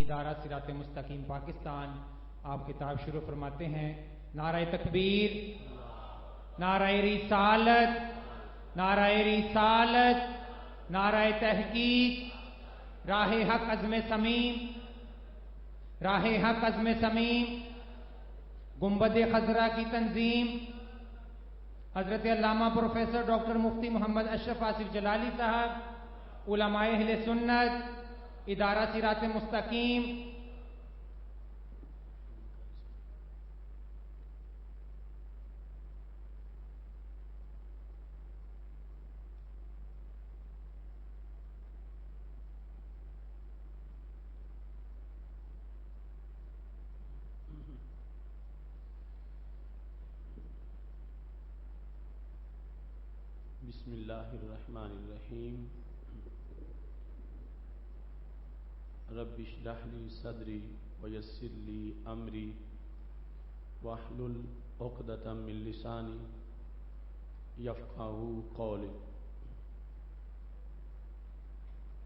ادارہ صراط مستقیم پاکستان آپ کتاب شروع فرماتے ہیں۔ نعرہ تکبیر، نعرہ رسالت، نعرہ رسالت، نعرہ تحقیق، راہ حق عزم صمیم، راہ حق عزم صمیم، گنبد خضرا کی تنظیم حضرت علامہ پروفیسر ڈاکٹر مفتی محمد اشرف آصف جلالی صاحب، علماء اہل سنت، ادارہ صراط مستقیم، بسم اللہ الرحمن الرحیم۔ رب اشرح لی صدری ویسر لی امری واحلل عقدۃ من لسانی یفقہوا قولی۔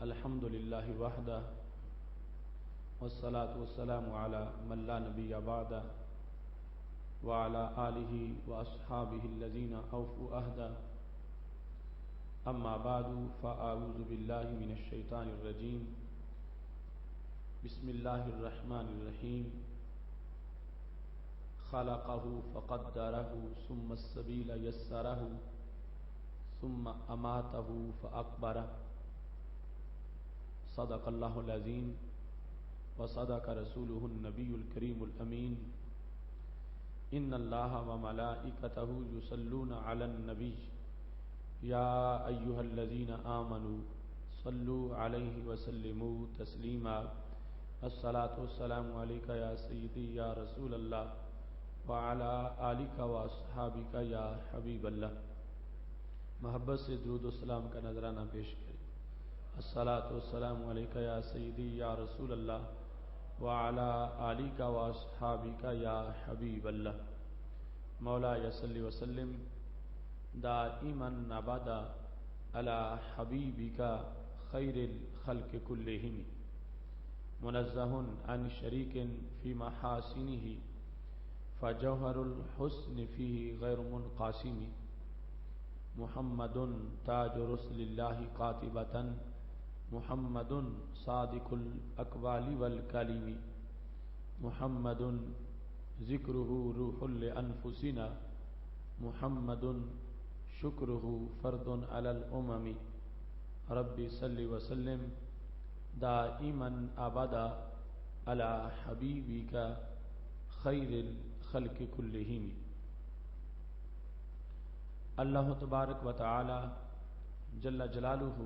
الحمد للہ وحدہ والصلاة والسلام علی من لا نبی بعدہ وعلی آلہ واصحابہ الذین اوفوا عہدہ۔ اما بعد فاعوذ باللہ من الشیطان الرجیم۔ بسم اللہ الرحمن الرحیم۔ خلقہ فقدرہ ثم السبیل یسرہ ثم اماتہ فاقبرہ۔ صدق اللہ العظیم وصدق رسولہ النبی الکریم الامین۔ ان اللہ وملائکتہ یصلون علی النبی یا ایہا الذین آمنوا صلوا علیہ وسلموا تسلیما۔ الصلاۃ والسلام علیک یا سیدی یا رسول اللہ وعلی آلک واصحابک یا حبیب اللہ۔ محبت سے درود و سلام کا نذرانہ پیش کریں۔ الصلاۃ والسلام علیک یا سیدی یا رسول اللہ وعلی آلک واصحابک یا حبیب اللہ۔ مولایا صلی وسلم دائما ابدا علی حبیبک خیر الخلق کلہم، منزہ عن شریک فی محاسنہ فجوہر الحسن فیہ غیر منقاسم۔ محمد تاج رسل اللہ قاطبۃ، محمد صادق الاقوال والکلم، محمد ذکرہ روح لانفسنا، محمد شکرہ فرد علی الامم۔ رب صلی وسلم دائما ابدا علی حبیبک خیر الخلق کلہم۔ اللہ تبارک و تعالی جل جلالہ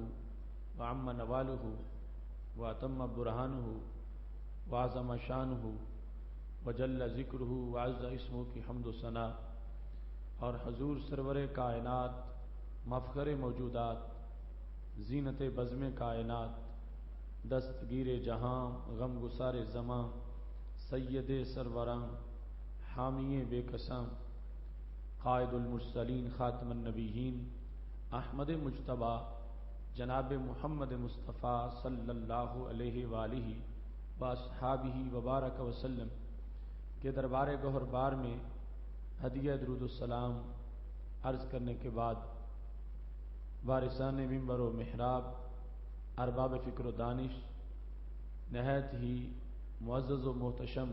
وعم نوالہ واتم برہانہ وعظم شانہ وجل ذکرہ وعز اسمہ کی حمد و ثنا اور حضور سرور کائنات، مفخر موجودات، زینت بزم کائنات، دستگیر جہاں، غم گسار زماں، سید سروراں، حامی بے کساں، قائد المرسلین، خاتم النبیین، احمد مجتبی جناب محمد مصطفیٰ صلی اللہ علیہ وآلہ واصحابہ وبارک وسلم کے دربار گوہر بار میں ہدیہ درود السلام عرض کرنے کے بعد وارثان منبر و محراب، ارباب فکر و دانش، نہایت ہی معزز و محتشم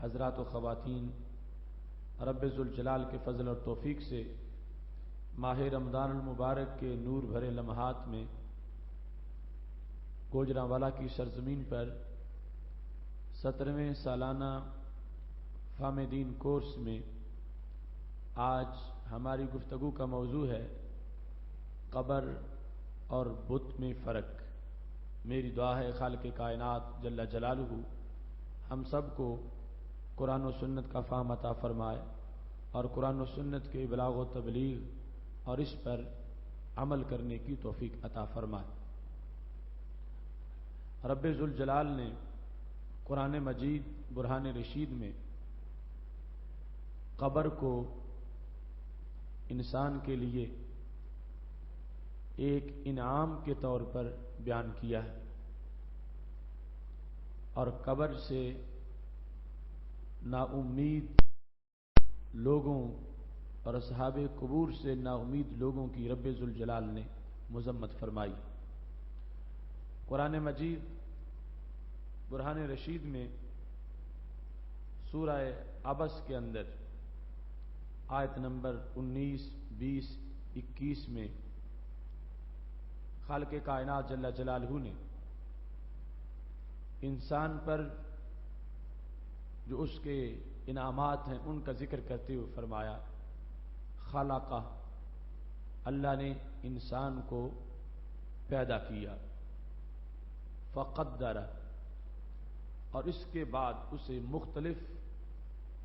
حضرات و خواتین، رب ذوالجلال کے فضل اور توفیق سے ماہ رمضان المبارک کے نور بھرے لمحات میں گوجرانوالا کی سرزمین پر 17ویں سالانہ فہم دین کورس میں آج ہماری گفتگو کا موضوع ہے قبر اور بت میں فرق۔ میری دعا ہے خالق کائنات جل جلالہ ہم سب کو قرآن و سنت کا فہم عطا فرمائے اور قرآن و سنت کے ابلاغ و تبلیغ اور اس پر عمل کرنے کی توفیق عطا فرمائے۔ رب ذوالجلال نے قرآن مجید برہان رشید میں قبر کو انسان کے لیے ایک انعام کے طور پر بیان کیا ہے۔ اور قبر سے نا امید لوگوں اور اصحاب قبور سے نا امید لوگوں کی رب ذوالجلال نے مذمت فرمائی۔ قرآن مجید برہان رشید میں سورہ عبس کے اندر آیت نمبر 19، 20، 21 میں خالق کائنات جل جلالہ نے انسان پر جو اس کے انعامات ہیں ان کا ذکر کرتے ہوئے فرمایا، خلقہ، اللہ نے انسان کو پیدا کیا، فقدر، اور اس کے بعد اسے مختلف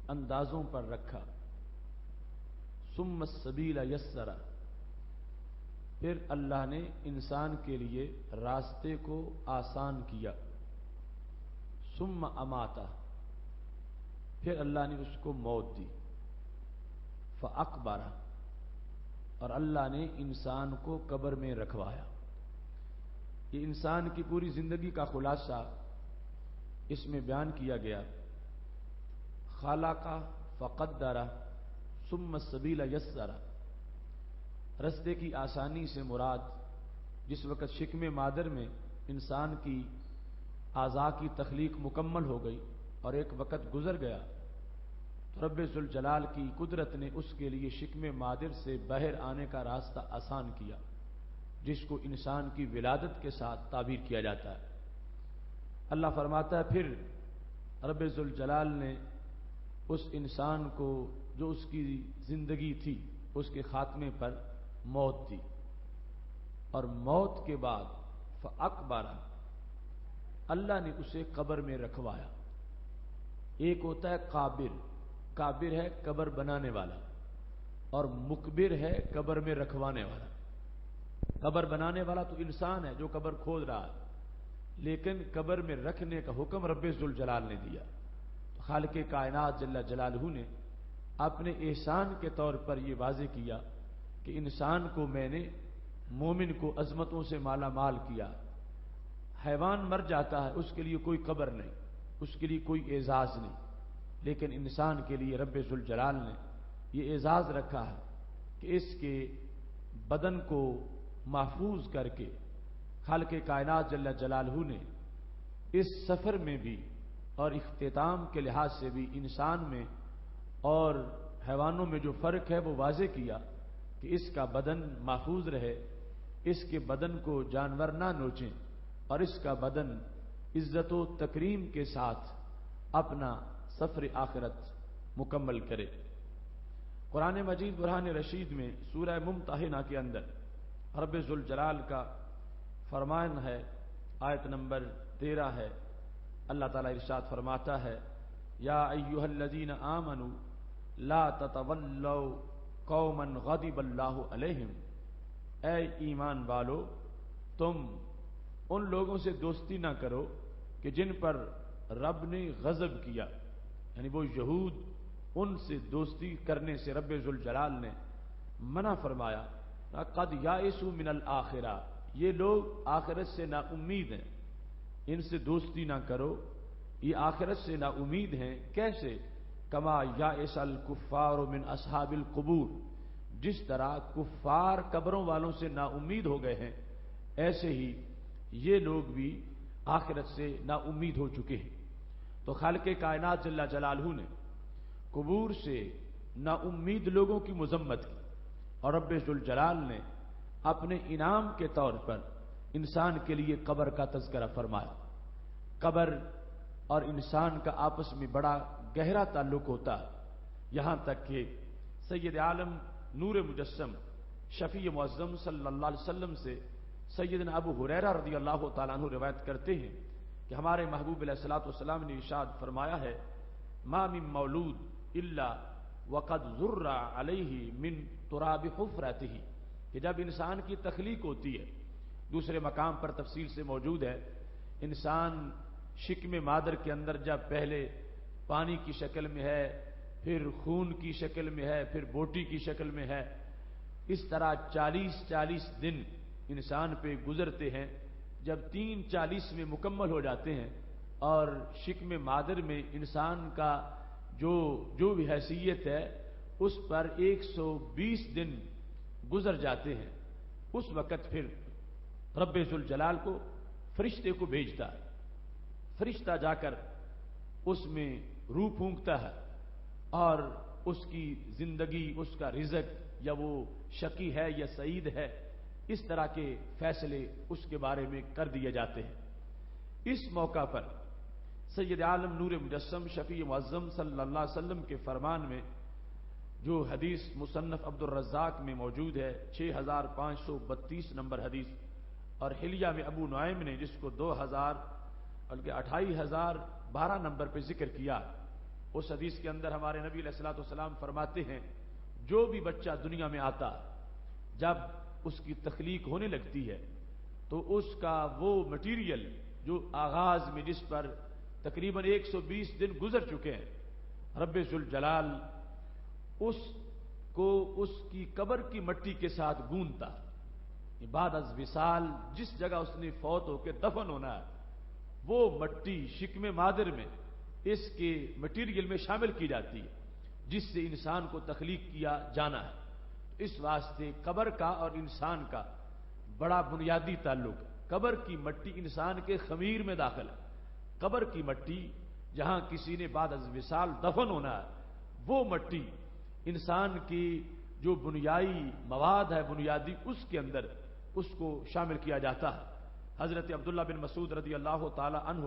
اندازوں پر رکھا، ثم السبیل یسر، پھر اللہ نے انسان کے لیے راستے کو آسان کیا، ثم اماتہ، پھر اللہ نے اس کو موت دی، فاقبرہ، اور اللہ نے انسان کو قبر میں رکھوایا۔ یہ انسان کی پوری زندگی کا خلاصہ اس میں بیان کیا گیا۔ خلق فقدر ثم السبیل یسر، رستے کی آسانی سے مراد جس وقت شکم مادر میں انسان کی اعضاء کی تخلیق مکمل ہو گئی اور ایک وقت گزر گیا تو رب ذوالجلال کی قدرت نے اس کے لیے شکم مادر سے باہر آنے کا راستہ آسان کیا، جس کو انسان کی ولادت کے ساتھ تعبیر کیا جاتا ہے۔ اللہ فرماتا ہے پھر رب ذوالجلال نے اس انسان کو جو اس کی زندگی تھی اس کے خاتمے پر موت دی، اور موت کے بعد فاقبرہ، اللہ نے اسے قبر میں رکھوایا۔ ایک ہوتا ہے کابر ہے قبر بنانے والا، اور مقبر ہے قبر میں رکھوانے والا۔ قبر بنانے والا تو انسان ہے جو قبر کھود رہا ہے، لیکن قبر میں رکھنے کا حکم رب ذوالجلال نے دیا۔ خالق کائنات جل جلالہ نے اپنے احسان کے طور پر یہ واضح کیا کہ انسان کو میں نے مومن کو عظمتوں سے مالا مال کیا۔ حیوان مر جاتا ہے اس کے لیے کوئی قبر نہیں، اس کے لیے کوئی اعزاز نہیں، لیکن انسان کے لیے رب ذوالجلال نے یہ اعزاز رکھا ہے کہ اس کے بدن کو محفوظ کر کے خالق کائنات جل جلالہ نے اس سفر میں بھی اور اختتام کے لحاظ سے بھی انسان میں اور حیوانوں میں جو فرق ہے وہ واضح کیا کہ اس کا بدن محفوظ رہے، اس کے بدن کو جانور نہ نوچیں، اور اس کا بدن عزت و تکریم کے ساتھ اپنا سفر آخرت مکمل کرے۔ قرآن مجید برہان رشید میں سورہ ممتحنہ کے اندر رب ذوالجلال کا فرمان ہے، آیت نمبر 13 ہے، اللہ تعالیٰ ارشاد فرماتا ہے، یا ایھا الذین آمنوا لا تتولوا قوما غضب اللہ علیہم، اے ایمان والو تم ان لوگوں سے دوستی نہ کرو کہ جن پر رب نے غضب کیا، یعنی وہ یہود، ان سے دوستی کرنے سے رب ذوالجلال نے منع فرمایا۔ قد یائسوا من الآخرہ، یہ لوگ آخرت سے نا امید ہیں، ان سے دوستی نہ کرو، یہ آخرت سے نا امید ہیں۔ کیسے؟ کما یائس الکفار من اصحاب القبور، جس طرح کفار قبروں والوں سے نا امید ہو گئے ہیں، ایسے ہی یہ لوگ بھی آخرت سے نا امید ہو چکے ہیں۔ تو خالق کائنات جل جلالہ نے قبور سے نا امید لوگوں کی مذمت کی، اور رب ذوالجلال نے اپنے انعام کے طور پر انسان کے لیے قبر کا تذکرہ فرمایا۔ قبر اور انسان کا آپس میں بڑا گہرا تعلق ہوتا ہے، یہاں تک کہ سید عالم نور مجسم شفیع معظم صلی اللہ علیہ وسلم سے سیدنا ابو ہریرہ رضی اللہ تعالیٰ عنہ روایت کرتے ہیں کہ ہمارے محبوب علیہ الصلوۃ والسلام نے ارشاد فرمایا ہے، ما من مولود الا وقد ذر علیہ من تراب حفرتہ، کہ جب انسان کی تخلیق ہوتی ہے، دوسرے مقام پر تفصیل سے موجود ہے، انسان شکم مادر کے اندر جب پہلے پانی کی شکل میں ہے، پھر خون کی شکل میں ہے، پھر بوٹی کی شکل میں ہے، اس طرح 40 دن انسان پہ گزرتے ہیں۔ جب 40 میں مکمل ہو جاتے ہیں اور شکم مادر میں انسان کا جو بھی حیثیت ہے اس پر 120 دن گزر جاتے ہیں، اس وقت پھر رب ذوالجلال کو فرشتے کو بھیجتا ہے، فرشتہ جا کر اس میں روح پھونکتا ہے اور اس کی زندگی، اس کا رزق، یا وہ شقی ہے یا سعید ہے، اس طرح کے فیصلے اس کے بارے میں کر دیے جاتے ہیں۔ اس موقع پر سید عالم نور مجسم شفیع معظم صلی اللہ علیہ وسلم کے فرمان میں جو حدیث مصنف عبد الرزاق میں موجود ہے 6532 نمبر حدیث، اور حلیہ میں ابو نعیم نے جس کو 28,012 نمبر پہ ذکر کیا، اس حدیث کے اندر ہمارے نبی علیہ الصلوۃ والسلام فرماتے ہیں جو بھی بچہ دنیا میں آتا جب اس کی تخلیق ہونے لگتی ہے تو اس کا وہ مٹیریل جو آغاز میں جس پر تقریباً 120 دن گزر چکے ہیں، رب ذوالجلال اس کو اس کی قبر کی مٹی کے ساتھ گوندتا، بعد از وصال جس جگہ اس نے فوت ہو کے دفن ہونا ہے وہ مٹی شکم مادر میں اس کے مٹیریل میں شامل کی جاتی ہے جس سے انسان کو تخلیق کیا جانا ہے۔ اس واسطے قبر کا اور انسان کا بڑا بنیادی تعلق ہے۔ قبر کی مٹی انسان کے خمیر میں داخل ہے، قبر کی مٹی جہاں کسی نے بعد از وصال دفن ہونا ہے وہ مٹی انسان کی جو بنیادی مواد ہے بنیادی اس کے اندر اس کو شامل کیا جاتا ہے۔ حضرت عبداللہ بن مسعود رضی اللہ تعالی عنہ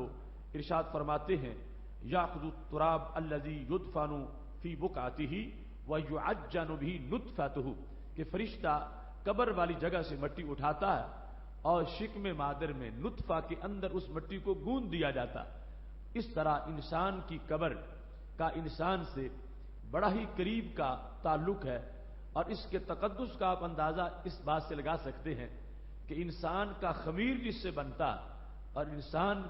ارشاد فرماتے ہیں یاخذ التراب الذی یدفن فی بقعتہ ویعجن به نطفته، کہ فرشتہ قبر والی جگہ سے مٹی اٹھاتا ہے اور شکم مادر میں نطفہ کے اندر اس مٹی کو گوندھ دیا جاتا ہے۔ اس طرح انسان کی قبر کا انسان سے بڑا ہی قریب کا تعلق ہے، اور اس کے تقدس کا آپ اندازہ اس بات سے لگا سکتے ہیں کہ انسان کا خمیر جس سے بنتا اور انسان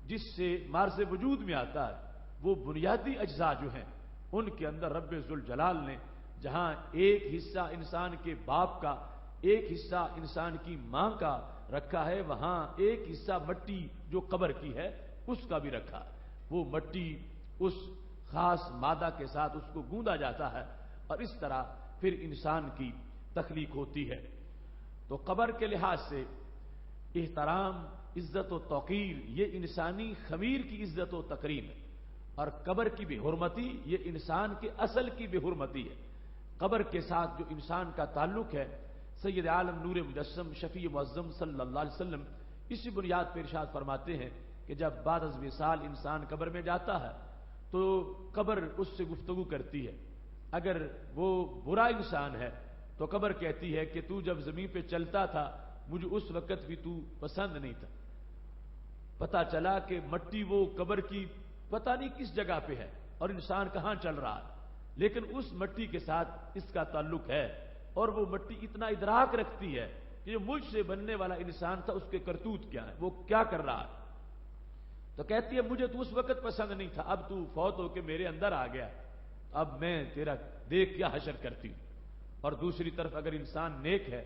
جس سے مارز وجود میں آتا ہے وہ بنیادی اجزاء جو ہیں ان کے اندر رب ذوالجلال نے جہاں ایک حصہ انسان کے باپ کا، ایک حصہ انسان کی ماں کا رکھا ہے، وہاں ایک حصہ مٹی جو قبر کی ہے اس کا بھی رکھا ہے۔ وہ مٹی اس خاص مادہ کے ساتھ اس کو گوندا جاتا ہے اور اس طرح پھر انسان کی تخلیق ہوتی ہے۔ تو قبر کے لحاظ سے احترام، عزت و توقیر یہ انسانی خمیر کی عزت و تکریم ہے، اور قبر کی بے حرمتی یہ انسان کے اصل کی بے حرمتی ہے۔ قبر کے ساتھ جو انسان کا تعلق ہے، سید عالم نور مجسم شفیع معظم صلی اللہ علیہ وسلم اسی بنیاد پر ارشاد فرماتے ہیں کہ جب بعد از وصال انسان قبر میں جاتا ہے تو قبر اس سے گفتگو کرتی ہے۔ اگر وہ برا انسان ہے تو قبر کہتی ہے کہ تو جب زمین پہ چلتا تھا مجھے اس وقت بھی تو پسند نہیں تھا۔ پتا چلا کہ مٹی وہ قبر کی پتہ نہیں کس جگہ پہ ہے اور انسان کہاں چل رہا ہے، لیکن اس مٹی کے ساتھ اس کا تعلق ہے، اور وہ مٹی اتنا ادراک رکھتی ہے کہ جو مجھ سے بننے والا انسان تھا اس کے کرتوت کیا ہے، وہ کیا کر رہا ہے۔ تو کہتی ہے مجھے تو اس وقت پسند نہیں تھا، اب تو فوت ہو کے میرے اندر آ گیا، اب میں تیرا دیکھ کیا حشر کرتی ہوں۔ اور دوسری طرف اگر انسان نیک ہے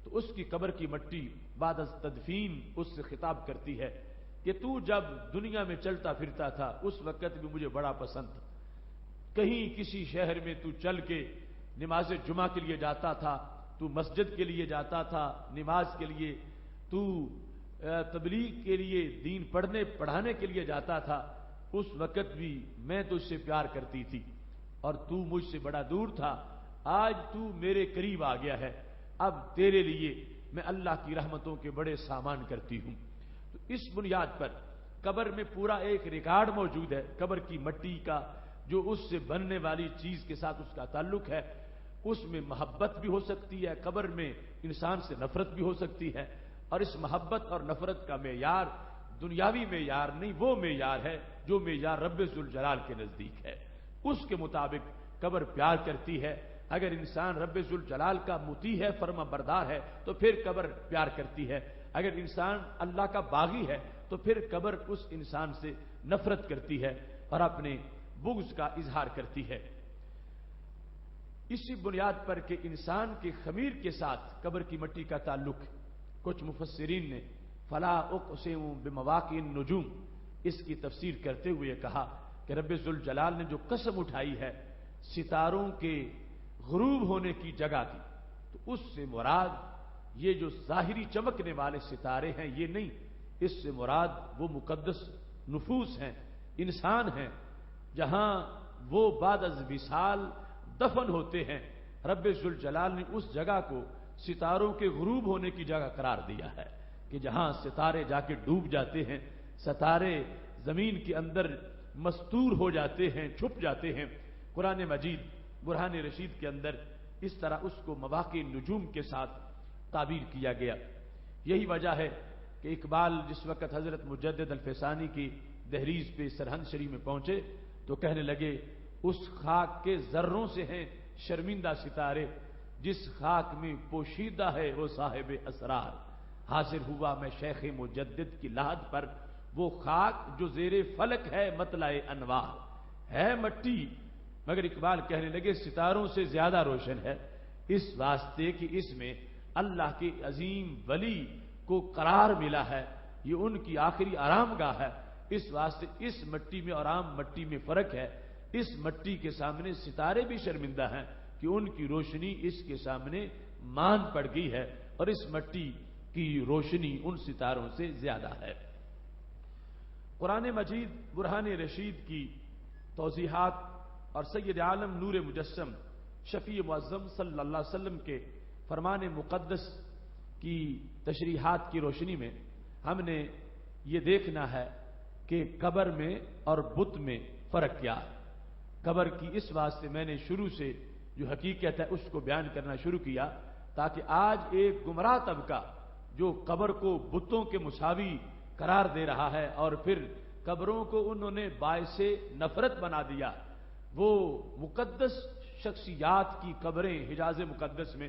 تو اس کی قبر کی مٹی بعد از تدفین اس سے خطاب کرتی ہے کہ تو جب دنیا میں چلتا پھرتا تھا اس وقت بھی مجھے بڑا پسند تھا، کہیں کسی شہر میں تو چل کے نماز جمعہ کے لیے جاتا تھا، تو مسجد کے لیے جاتا تھا، نماز کے لیے، تو تبلیغ کے لیے، دین پڑھانے کے لیے جاتا تھا، اس وقت بھی میں تجھ سے پیار کرتی تھی اور تو مجھ سے بڑا دور تھا، آج تو میرے قریب آ گیا ہے، اب تیرے لیے میں اللہ کی رحمتوں کے بڑے سامان کرتی ہوں۔ تو اس بنیاد پر قبر میں پورا ایک ریکارڈ موجود ہے قبر کی مٹی کا، جو اس سے بننے والی چیز کے ساتھ اس کا تعلق ہے، اس میں محبت بھی ہو سکتی ہے، قبر میں انسان سے نفرت بھی ہو سکتی ہے، اور اس محبت اور نفرت کا معیار دنیاوی معیار نہیں، وہ معیار ہے جو معیار رب ذوالجلال کے نزدیک ہے، اس کے مطابق قبر پیار کرتی ہے۔ اگر انسان رب ذوالجلال کا مطیع ہے، فرما بردار ہے، تو پھر قبر پیار کرتی ہے، اگر انسان اللہ کا باغی ہے تو پھر قبر اس انسان سے نفرت کرتی ہے اور اپنے بغض کا اظہار کرتی ہے۔ اسی بنیاد پر کہ انسان کے خمیر کے ساتھ قبر کی مٹی کا تعلق، کچھ مفسرین نے فلا اقسم بمواقع النجوم، اس کی تفسیر کرتے ہوئے کہا کہ رب ذوالجلال نے جو قسم اٹھائی ہے ستاروں کے غروب ہونے کی جگہ کی، تو اس سے مراد یہ جو ظاہری چمکنے والے ستارے ہیں یہ نہیں، اس سے مراد وہ مقدس نفوس ہیں، انسان ہیں، جہاں وہ بعد از وصال دفن ہوتے ہیں۔ رب ذوالجلال نے اس جگہ کو ستاروں کے غروب ہونے کی جگہ قرار دیا ہے کہ جہاں ستارے جا کے ڈوب جاتے ہیں، ستارے زمین کے اندر مستور ہو جاتے ہیں، چھپ جاتے ہیں۔ قرآن مجید برہان رشید کے اندر اس طرح اس کو مواقع نجوم کے ساتھ تعبیر کیا گیا۔ یہی وجہ ہے کہ اقبال جس وقت حضرت مجدد الفسانی کی دہلیز پہ سرہند شریف میں پہنچے تو کہنے لگے اس خاک کے ذروں سے ہیں شرمندہ ستارے، جس خاک میں پوشیدہ ہے وہ صاحب اسرار، حاضر ہوا میں شیخ مجدد کی لحد پر، وہ خاک جو زیر فلک ہے مطلع انوار، ہے مٹی مگر اقبال کہنے لگے ستاروں سے زیادہ روشن ہے، اس واسطے کہ اس میں اللہ کے عظیم ولی کو قرار ملا ہے، یہ ان کی آخری آرام گاہ ہے، اس واسطے اس مٹی میں اور عام مٹی میں فرق ہے۔ اس مٹی کے سامنے ستارے بھی شرمندہ ہیں کہ ان کی روشنی اس کے سامنے ماند پڑ گئی ہے، اور اس مٹی کی روشنی ان ستاروں سے زیادہ ہے۔ قرآن مجید برہان رشید کی توضیحات اور سید عالم نور مجسم شفیع معظم صلی اللہ علیہ وسلم کے فرمان مقدس کی تشریحات کی روشنی میں ہم نے یہ دیکھنا ہے کہ قبر میں اور بت میں فرق کیا ہے۔ قبر کی اس واسطے میں نے شروع سے جو حقیقت ہے اس کو بیان کرنا شروع کیا تاکہ آج ایک گمراہ طبقہ جو قبر کو بتوں کے مساوی قرار دے رہا ہے اور پھر قبروں کو انہوں نے باعث نفرت بنا دیا، وہ مقدس شخصیات کی قبریں حجاز مقدس میں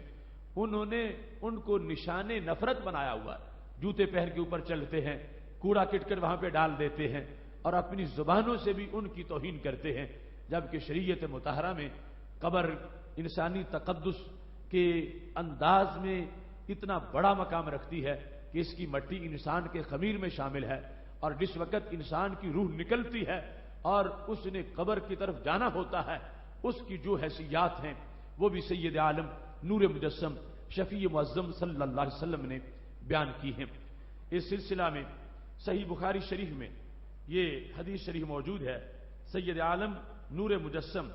انہوں نے ان کو نشان نفرت بنایا ہوا ہے، جوتے پہن کے اوپر چلتے ہیں، کوڑا کٹ کر وہاں پہ ڈال دیتے ہیں اور اپنی زبانوں سے بھی ان کی توہین کرتے ہیں، جبکہ شریعت مطہرہ میں قبر انسانی تقدس کے انداز میں اتنا بڑا مقام رکھتی ہے کہ اس کی مٹی انسان کے خمیر میں شامل ہے، اور جس وقت انسان کی روح نکلتی ہے اور اس نے قبر کی طرف جانا ہوتا ہے، اس کی جو حیثیات ہیں وہ بھی سید عالم نور مجسم شفیع معظم صلی اللہ علیہ وسلم نے بیان کی ہیں۔ اس سلسلہ میں صحیح بخاری شریف میں یہ حدیث شریف موجود ہے، سید عالم نور مجسم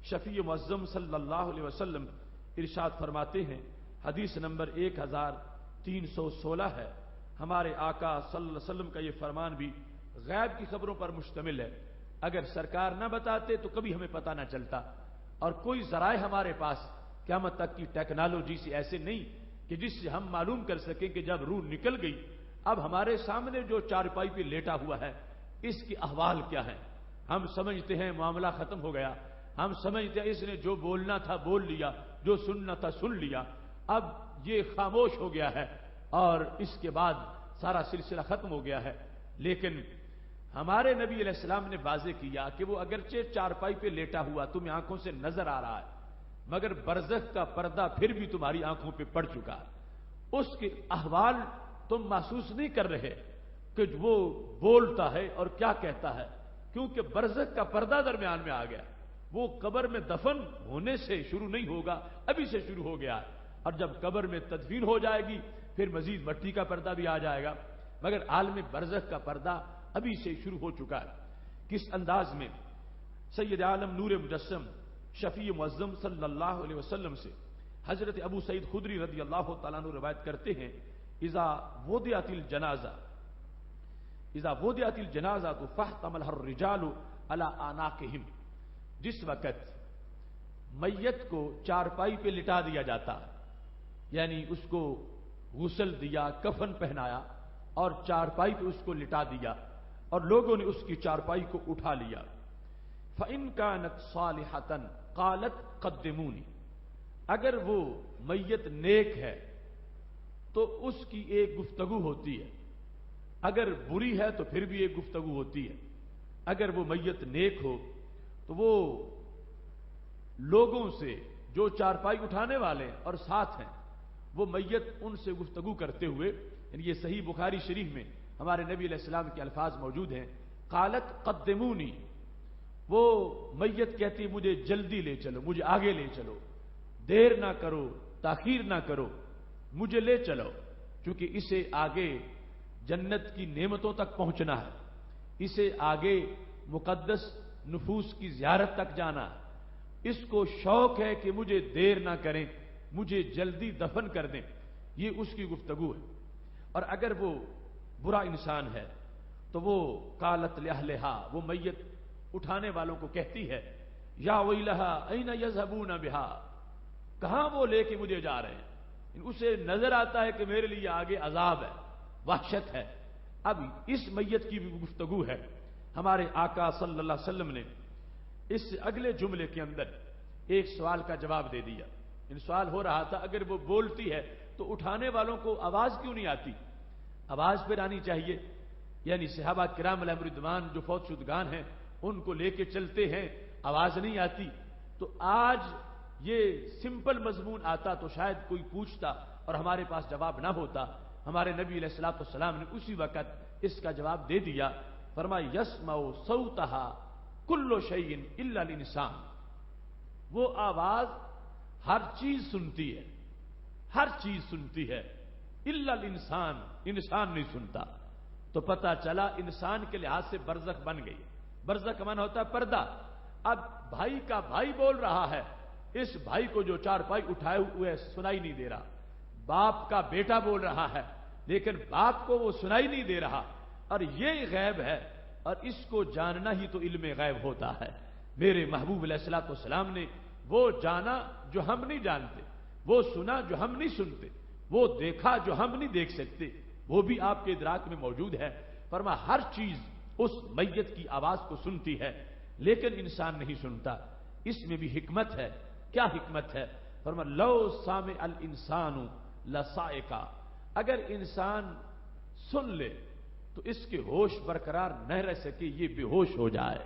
شفیع معظم صلی اللہ علیہ وسلم ارشاد فرماتے ہیں، حدیث نمبر 1316 ہے، ہمارے آقا صلی اللہ علیہ وسلم کا یہ فرمان بھی غیب کی خبروں پر مشتمل ہے، اگر سرکار نہ بتاتے تو کبھی ہمیں پتہ نہ چلتا، اور کوئی ذرائع ہمارے پاس قیامت تک کی ٹیکنالوجی سے ایسے نہیں کہ جس سے ہم معلوم کر سکیں کہ جب روح نکل گئی اب ہمارے سامنے جو چارپائی پہ لیٹا ہوا ہے اس کی احوال کیا ہے۔ ہم سمجھتے ہیں معاملہ ختم ہو گیا، ہم سمجھتے ہیں اس نے جو بولنا تھا بول لیا، جو سننا تھا سن لیا، اب یہ خاموش ہو گیا ہے اور اس کے بعد سارا سلسلہ ختم ہو گیا ہے۔ لیکن ہمارے نبی علیہ السلام نے واضح کیا کہ وہ اگرچہ چارپائی پہ لیٹا ہوا تمہیں آنکھوں سے نظر آ رہا ہے مگر برزخ کا پردہ پھر بھی تمہاری آنکھوں پہ پڑ چکا ہے، اس کے احوال تم محسوس نہیں کر رہے کہ وہ بولتا ہے اور کیا کہتا ہے، کیونکہ برزخ کا پردہ درمیان میں آ گیا، وہ قبر میں دفن ہونے سے شروع نہیں ہوگا، ابھی سے شروع ہو گیا ہے، اور جب قبر میں تدفین ہو جائے گی پھر مزید مٹی کا پردہ بھی آ جائے گا، مگر عالم برزخ کا پردہ ابھی سے شروع ہو چکا ہے۔ کس انداز میں سید عالم نور مجسم شفیع معظم صلی اللہ علیہ وسلم سے حضرت ابو سعید خدری رضی اللہ تعالیٰ عنہ روایت کرتے ہیں، اذا وضعت الجنازہ فاحتملها الرجال علی اعناقہم، جس وقت میت کو چارپائی پہ لٹا دیا جاتا، یعنی اس کو غسل دیا، کفن پہنایا اور چارپائی پہ اس کو لٹا دیا اور لوگوں نے اس کی چارپائی کو اٹھا لیا، فَإِن كَانَتْ صَالِحَةً قَالَتْ قَدِّمُونِ، اگر وہ میت نیک ہے تو اس کی ایک گفتگو ہوتی ہے، اگر بری ہے تو پھر بھی ایک گفتگو ہوتی ہے، اگر وہ میت نیک ہو تو وہ لوگوں سے جو چارپائی اٹھانے والے اور ساتھ ہیں وہ میت ان سے گفتگو کرتے ہوئے، یعنی یہ صحیح بخاری شریف میں ہمارے نبی علیہ السلام کے الفاظ موجود ہیں، قالت قدمونی، وہ میت کہتی مجھے جلدی لے چلو، مجھے آگے لے چلو، دیر نہ کرو، تاخیر نہ کرو، مجھے لے چلو، چونکہ اسے آگے جنت کی نعمتوں تک پہنچنا ہے، اسے آگے مقدس نفوس کی زیارت تک جانا ہے، اس کو شوق ہے کہ مجھے دیر نہ کریں، مجھے جلدی دفن کر دیں، یہ اس کی گفتگو ہے۔ اور اگر وہ برا انسان ہے تو وہ قالت لأہلہا، وہ میت اٹھانے والوں کو کہتی ہے یا ویلہا این یذہبون بہا، کہاں وہ لے کے مجھے جا رہے ہیں، اسے نظر آتا ہے کہ میرے لیے آگے عذاب ہے، وحشت ہے۔ اب اس میت کی بھی گفتگو ہے۔ ہمارے آقا صلی اللہ علیہ وسلم نے اس اگلے جملے کے اندر ایک سوال کا جواب دے دیا۔ سوال ہو رہا تھا اگر وہ بولتی ہے تو اٹھانے والوں کو آواز کیوں نہیں آتی؟ آواز پھر آنی چاہیے، یعنی صحابہ کرام علیہم رضوان جو فوت شدگان ہیں ان کو لے کے چلتے ہیں، آواز نہیں آتی۔ تو آج یہ سمپل مضمون آتا تو شاید کوئی پوچھتا اور ہمارے پاس جواب نہ ہوتا۔ ہمارے نبی علیہ الصلوۃ والسلام نے اسی وقت اس کا جواب دے دیا، فرمایا یسمع صوتہا کل شیء الا الانسان، وہ آواز ہر چیز سنتی ہے، ہر چیز سنتی ہے، الا الانسان، انسان نہیں سنتا۔ تو پتہ چلا انسان کے لحاظ سے برزخ بن گئی۔ برزخ کا معنی ہوتا ہے پردہ۔ اب بھائی کا بھائی بول رہا ہے، اس بھائی کو جو چارپائی اٹھائے ہوئے سنائی نہیں دے رہا۔ باپ کا بیٹا بول رہا ہے لیکن باپ کو وہ سنائی نہیں دے رہا، اور یہ غیب ہے، اور اس کو جاننا ہی تو علم غیب ہوتا ہے۔ میرے محبوب علیہ الصلوۃ والسلام نے وہ جانا جو ہم نہیں جانتے، وہ سنا جو ہم نہیں سنتے، وہ دیکھا جو ہم نہیں دیکھ سکتے، وہ بھی آپ کے ادراک میں موجود ہے۔ فرما ہر چیز اس میت کی آواز کو سنتی ہے لیکن انسان نہیں سنتا۔ اس میں بھی حکمت ہے۔ کیا حکمت ہے؟ فرما لو سامع الانسان لصائقا، اگر انسان سن لے تو اس کے ہوش برقرار نہ رہ سکے، یہ بے ہوش ہو جائے،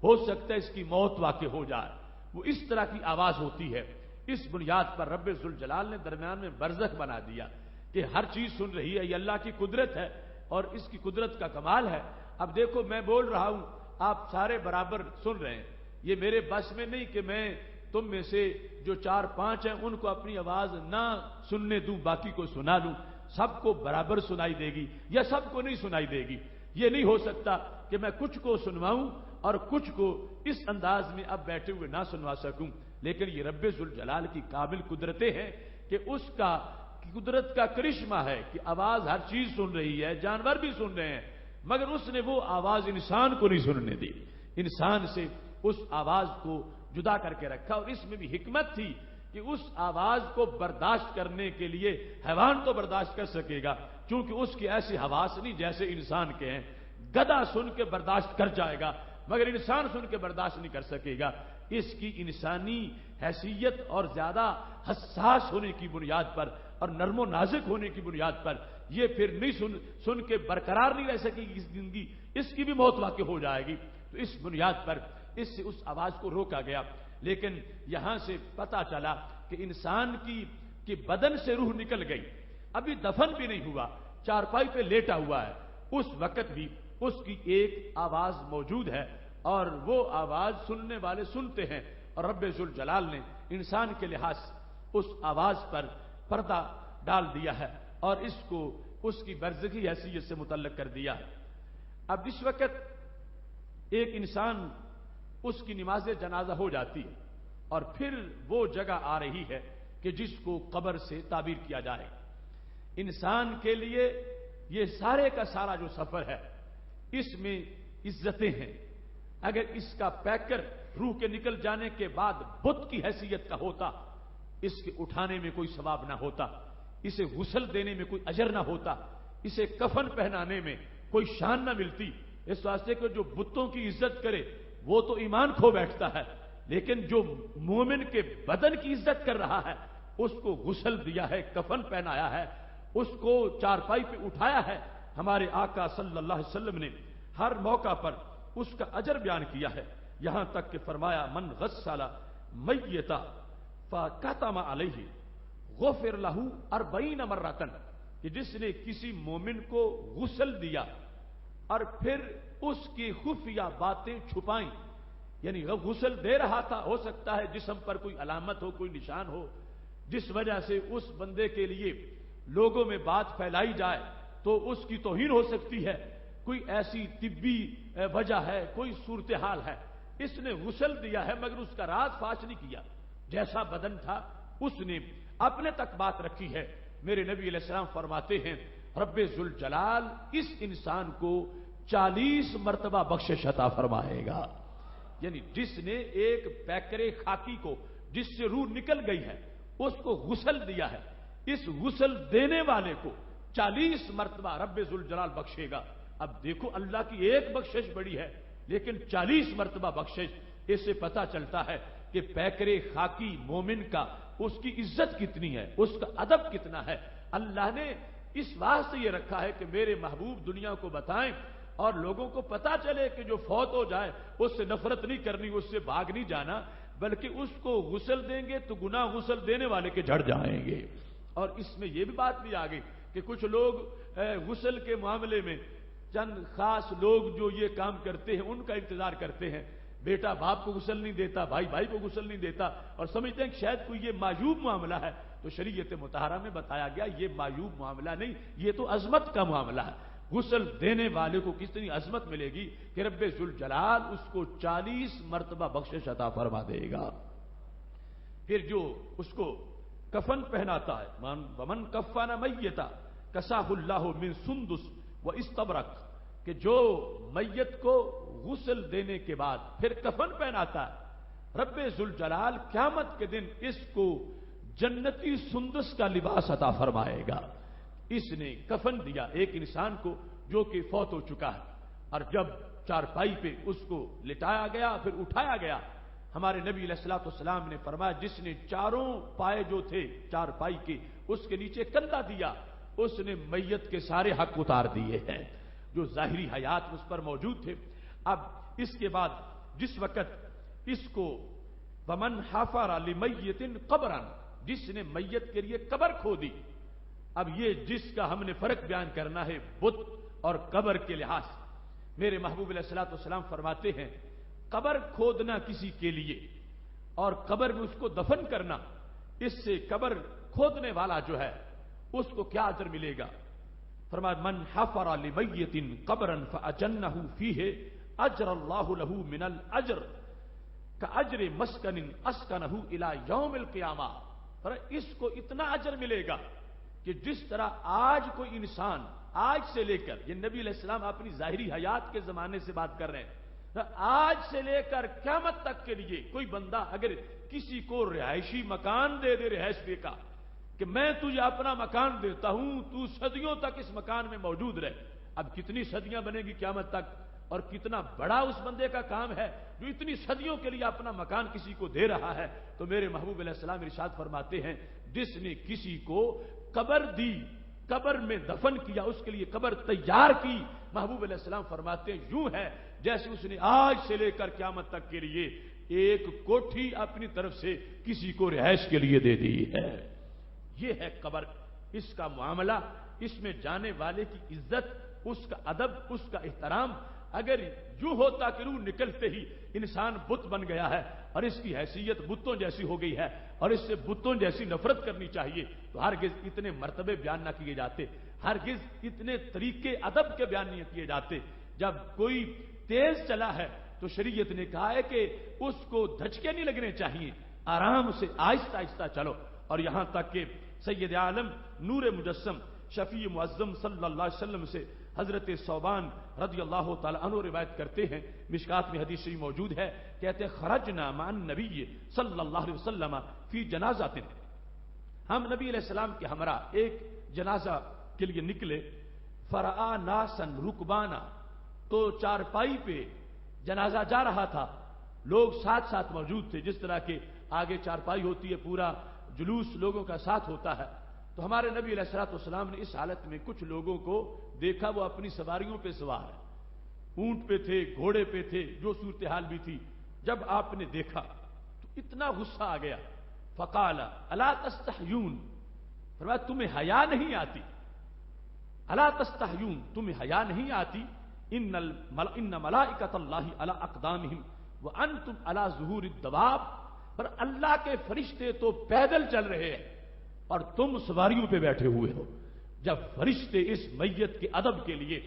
ہو سکتا ہے اس کی موت واقع ہو جائے، وہ اس طرح کی آواز ہوتی ہے۔ اس بنیاد پر رب ذوالجلال نے درمیان میں برزخ بنا دیا کہ ہر چیز سن رہی ہے، یہ اللہ کی قدرت ہے اور اس کی قدرت کا کمال ہے۔ اب دیکھو میں بول رہا ہوں، آپ سارے برابر سن رہے ہیں، یہ میرے بس میں نہیں کہ میں تم میں سے جو 4-5 ہیں ان کو اپنی آواز نہ سننے دوں، باقی کو سنا لوں، سب کو برابر سنائی دے گی یا سب کو نہیں سنائی دے گی۔ یہ نہیں ہو سکتا کہ میں کچھ کو سنواؤں اور کچھ کو اس انداز میں اب بیٹھے ہوئے نہ سنوا سکوں۔ لیکن یہ رب ذوالجلال کی قابل قدرتیں ہیں کہ اس کا قدرت کا کرشمہ ہے کہ آواز ہر چیز سن رہی ہے، جانور بھی سن رہے ہیں، مگر اس نے وہ آواز انسان کو نہیں سننے دی، انسان سے اس آواز کو جدا کر کے رکھا۔ اور اس میں بھی حکمت تھی کہ اس آواز کو برداشت کرنے کے لیے حیوان تو برداشت کر سکے گا کیونکہ اس کی ایسی حواس نہیں جیسے انسان کے ہیں۔ گدھا سن کے برداشت کر جائے گا مگر انسان سن کے برداشت نہیں کر سکے گا۔ اس کی انسانی حیثیت اور زیادہ حساس ہونے کی بنیاد پر اور نرم و نازک ہونے کی بنیاد پر یہ پھر نہیں سن کے برقرار نہیں رہ سکے گی زندگی، اس کی بھی موت واقع ہو جائے گی۔ تو اس بنیاد پر اس سے اس آواز کو روکا گیا۔ لیکن یہاں سے پتا چلا کہ انسان کی بدن سے روح نکل گئی، ابھی دفن بھی نہیں ہوا، چارپائی پہ لیٹا ہوا ہے، اس وقت بھی اس کی ایک آواز موجود ہے اور وہ آواز سننے والے سنتے ہیں، اور رب ذوالجلال نے انسان کے لحاظ اس آواز پر پردہ ڈال دیا ہے اور اس کو اس کی برزخی حیثیت سے متعلق کر دیا ہے۔ اب اس وقت ایک انسان اس کی نماز جنازہ ہو جاتی ہے اور پھر وہ جگہ آ رہی ہے کہ جس کو قبر سے تعبیر کیا جائے۔ انسان کے لیے یہ سارے کا سارا جو سفر ہے اس میں عزتیں ہیں۔ اگر اس کا پیکر روح کے نکل جانے کے بعد بت کی حیثیت کا ہوتا، اس کے اٹھانے میں کوئی ثواب نہ ہوتا، اسے غسل دینے میں کوئی اجر نہ ہوتا، اسے کفن پہنانے میں کوئی شان نہ ملتی۔ اس واسطے کہ جو بتوں کی عزت کرے وہ تو ایمان کھو بیٹھتا ہے، لیکن جو مومن کے بدن کی عزت کر رہا ہے اس کو غسل دیا ہے، کفن پہنایا ہے، اس کو چارپائی پہ اٹھایا ہے۔ ہمارے آقا صلی اللہ علیہ وسلم نے ہر موقع پر اس کا اجر بیان کیا ہے، یہاں تک کہ فرمایا من غسل میتا فکتم علیہ غفر لہ 40 مرۃ، کہ جس نے کسی مومن کو غسل دیا اور پھر اس کی خفیہ باتیں چھپائیں. یعنی غسل دے رہا تھا، ہو سکتا ہے جسم پر کوئی علامت ہو، کوئی نشان ہو جس وجہ سے اس بندے کے لیے لوگوں میں بات پھیلائی جائے تو اس کی توہین ہو سکتی ہے. کوئی ایسی طبی وجہ ہے، کوئی صورتحال ہے، اس نے غسل دیا ہے مگر اس کا راز فاش نہیں کیا. جیسا بدن تھا اس نے اپنے تک بات رکھی ہے. میرے نبی علیہ السلام فرماتے ہیں رب ذوالجلال اس انسان کو 40 مرتبہ بخشش عطا فرمائے گا. یعنی جس نے ایک پیکرے خاکی کو جس سے روح نکل گئی ہے اس کو غسل دیا ہے، اس غسل دینے والے کو 40 مرتبہ رب ذوالجلال بخشے گا. اب دیکھو اللہ کی ایک بخشش بڑی ہے لیکن 40 مرتبہ بخشش، اس سے پتا چلتا ہے کہ پیکرے خاکی مومن کا اس کی عزت کتنی ہے، اس کا ادب کتنا ہے. اللہ نے اس واسطے یہ رکھا ہے کہ میرے محبوب دنیا کو بتائیں اور لوگوں کو پتا چلے کہ جو فوت ہو جائے اس سے نفرت نہیں کرنی، اس سے بھاگ نہیں جانا، بلکہ اس کو غسل دیں گے تو گناہ غسل دینے والے کے جھڑ جائیں گے. اور اس میں یہ بھی بات بھی آ گئی کہ کچھ لوگ غسل کے معاملے میں چند خاص لوگ جو یہ کام کرتے ہیں ان کا انتظار کرتے ہیں. بیٹا باپ کو غسل نہیں دیتا، بھائی بھائی کو غسل نہیں دیتا اور سمجھتے ہیں کہ شاید کوئی یہ معیوب معاملہ ہے. تو شریعت مطہرہ میں بتایا گیا یہ معیوب معاملہ نہیں، یہ تو عظمت کا معاملہ ہے. غسل دینے والے کو کتنی عظمت ملے گی کہ رب ذوالجلال اس کو 40 مرتبہ بخشش عطا فرما دے گا. پھر جو اس کو کفن پہناتا ہے، ومن کفن میتا کساہ اللہ من سندس و استبرق، کہ جو میت کو غسل دینے کے بعد پھر کفن پہناتا ہے رب ذوالجلال قیامت کے دن اس کو جنتی سندس کا لباس عطا فرمائے گا. اس نے کفن دیا ایک انسان کو جو کہ فوت ہو چکا ہے، اور جب چارپائی پہ اس کو لٹایا گیا پھر اٹھایا گیا، ہمارے نبی علیہ الصلوۃ والسلام نے فرمایا جس نے چاروں پائے جو تھے چارپائی کے اس کے نیچے کندھا دیا اس نے میت کے سارے حق اتار دیے ہیں جو ظاہری حیات اس پر موجود تھے. اب اس کے بعد جس وقت اس کو ومن حفر لمیت قبرا، جس نے میت کے لیے قبر کھودی. اب یہ جس کا ہم نے فرق بیان کرنا ہے بت اور قبر کے لحاظ سے. میرے محبوب علیہ الصلوۃ والسلام فرماتے ہیں قبر کھودنا کسی کے لیے اور قبر میں اس کو دفن کرنا، اس سے قبر کھودنے والا جو ہے اس کو کیا اجر ملے گا. فرمایا من حفر لمیت قبرا فاجنہ فیہ اجر اللہ له من الاجر کاجر مسکن اسکنہ الی یوم القیامہ. اس کو اتنا اجر ملے گا کہ جس طرح آج کوئی انسان آج سے لے کر، یہ نبی علیہ السلام اپنی ظاہری حیات کے زمانے سے بات کر رہے ہیں، آج سے لے کر قیامت تک کے لیے کوئی بندہ اگر کسی کو رہائشی مکان دے دے رہائش دے کا کہ میں تجھے اپنا مکان دیتا ہوں تو صدیوں تک اس مکان میں موجود رہے. اب کتنی صدیاں بنے گی قیامت تک، اور کتنا بڑا اس بندے کا کام ہے جو اتنی صدیوں کے لیے اپنا مکان کسی کو دے رہا ہے. تو میرے محبوب علیہ السلام ارشاد فرماتے ہیں جس نے کسی کو قبر دی، قبر میں دفن کیا، اس کے لیے قبر تیار کی، محبوب علیہ السلام فرماتے ہیں یوں ہے جیسے اس نے آج سے لے کر قیامت تک کے لیے ایک کوٹھی اپنی طرف سے کسی کو رہائش کے لیے دے دی ہے. یہ ہے قبر، اس کا معاملہ، اس میں جانے والے کی عزت، اس کا ادب، اس کا احترام. اگر یوں ہوتا کہ روح نکلتے ہی انسان بت بن گیا ہے اور اس کی حیثیت بتوں جیسی ہو گئی ہے اور اس سے بتوں جیسی نفرت کرنی چاہیے تو ہرگز اتنے مرتبے بیان نہ کیے جاتے، ہرگز اتنے طریقے ادب کے بیان نہیں کیے جاتے. جب کوئی تیز چلا ہے تو شریعت نے کہا ہے کہ اس کو دھچکے نہیں لگنے چاہیے، آرام سے آہستہ آہستہ چلو. اور یہاں تک کہ سید عالم نور مجسم شفیع معظم صلی اللہ علیہ وسلم سے حضرت ثوبان رضی اللہ تعالی عنہ روایت کرتے ہیں، مشکات میں حدیث شریف موجود ہے، کہتے ہیں خرجنا مع النبی صلی اللہ علیہ وسلم فی جنازۃ، ہم نبی علیہ السلام کے ہمراہ ایک جنازہ کے لیے نکلے. فرآ ناسا رکبانا، تو چارپائی پہ جنازہ جا رہا تھا، لوگ ساتھ ساتھ موجود تھے. جس طرح کے آگے چارپائی ہوتی ہے پورا جلوس لوگوں کا ساتھ ہوتا ہے. تو ہمارے نبی علیہ الصلوۃ والسلام نے اس حالت میں کچھ لوگوں کو دیکھا وہ اپنی سواریوں پہ سوار ہے، اونٹ پہ تھے، گھوڑے پہ تھے، جو صورتحال بھی تھی. جب آپ نے دیکھا تو اتنا غصہ آ گیا، فقال الا تستحیون، فرمایا تمہیں حیا نہیں آتی، الا تستحیون، تمہیں حیا نہیں آتی ان ملائکۃ اللہ علی اقدامہم وانتم علی ظہور الدواب، پر اللہ کے فرشتے تو پیدل چل رہے ہیں اور تم سواریوں پہ بیٹھے ہوئے ہو۔ جب فرشتے اس میت کے ادب کے لیے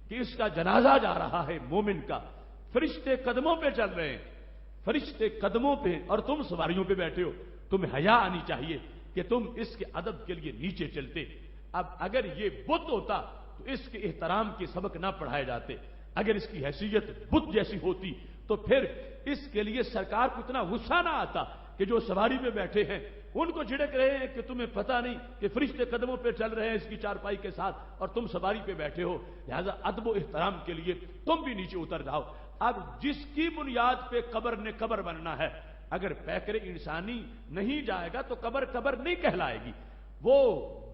کہ اس کا جنازہ جا رہا ہے مومن کا، فرشتے قدموں پہ چل رہے ہیں، فرشتے قدموں پہ اور تم سواریوں پہ بیٹھے ہو، تمہیں حیا آنی چاہیے کہ تم اس کے ادب کے لیے نیچے چلتے۔ اب اگر یہ بت ہوتا تو اس کے احترام کے سبق نہ پڑھائے جاتے، اگر اس کی حیثیت بت جیسی ہوتی تو پھر اس کے لیے سرکار کو اتنا غصہ نہ آتا کہ جو سواری میں بیٹھے ہیں ان کو جھڑک رہے ہیں کہ تمہیں پتہ نہیں کہ فرشتے قدموں پہ چل رہے ہیں اس کی چارپائی کے ساتھ اور تم سواری پہ بیٹھے ہو، لہذا ادب و احترام کے لیے تم بھی نیچے اتر جاؤ۔ اب جس کی بنیاد پہ قبر نے قبر بننا ہے، اگر پیکر انسانی نہیں جائے گا تو قبر قبر نہیں کہلائے گی، وہ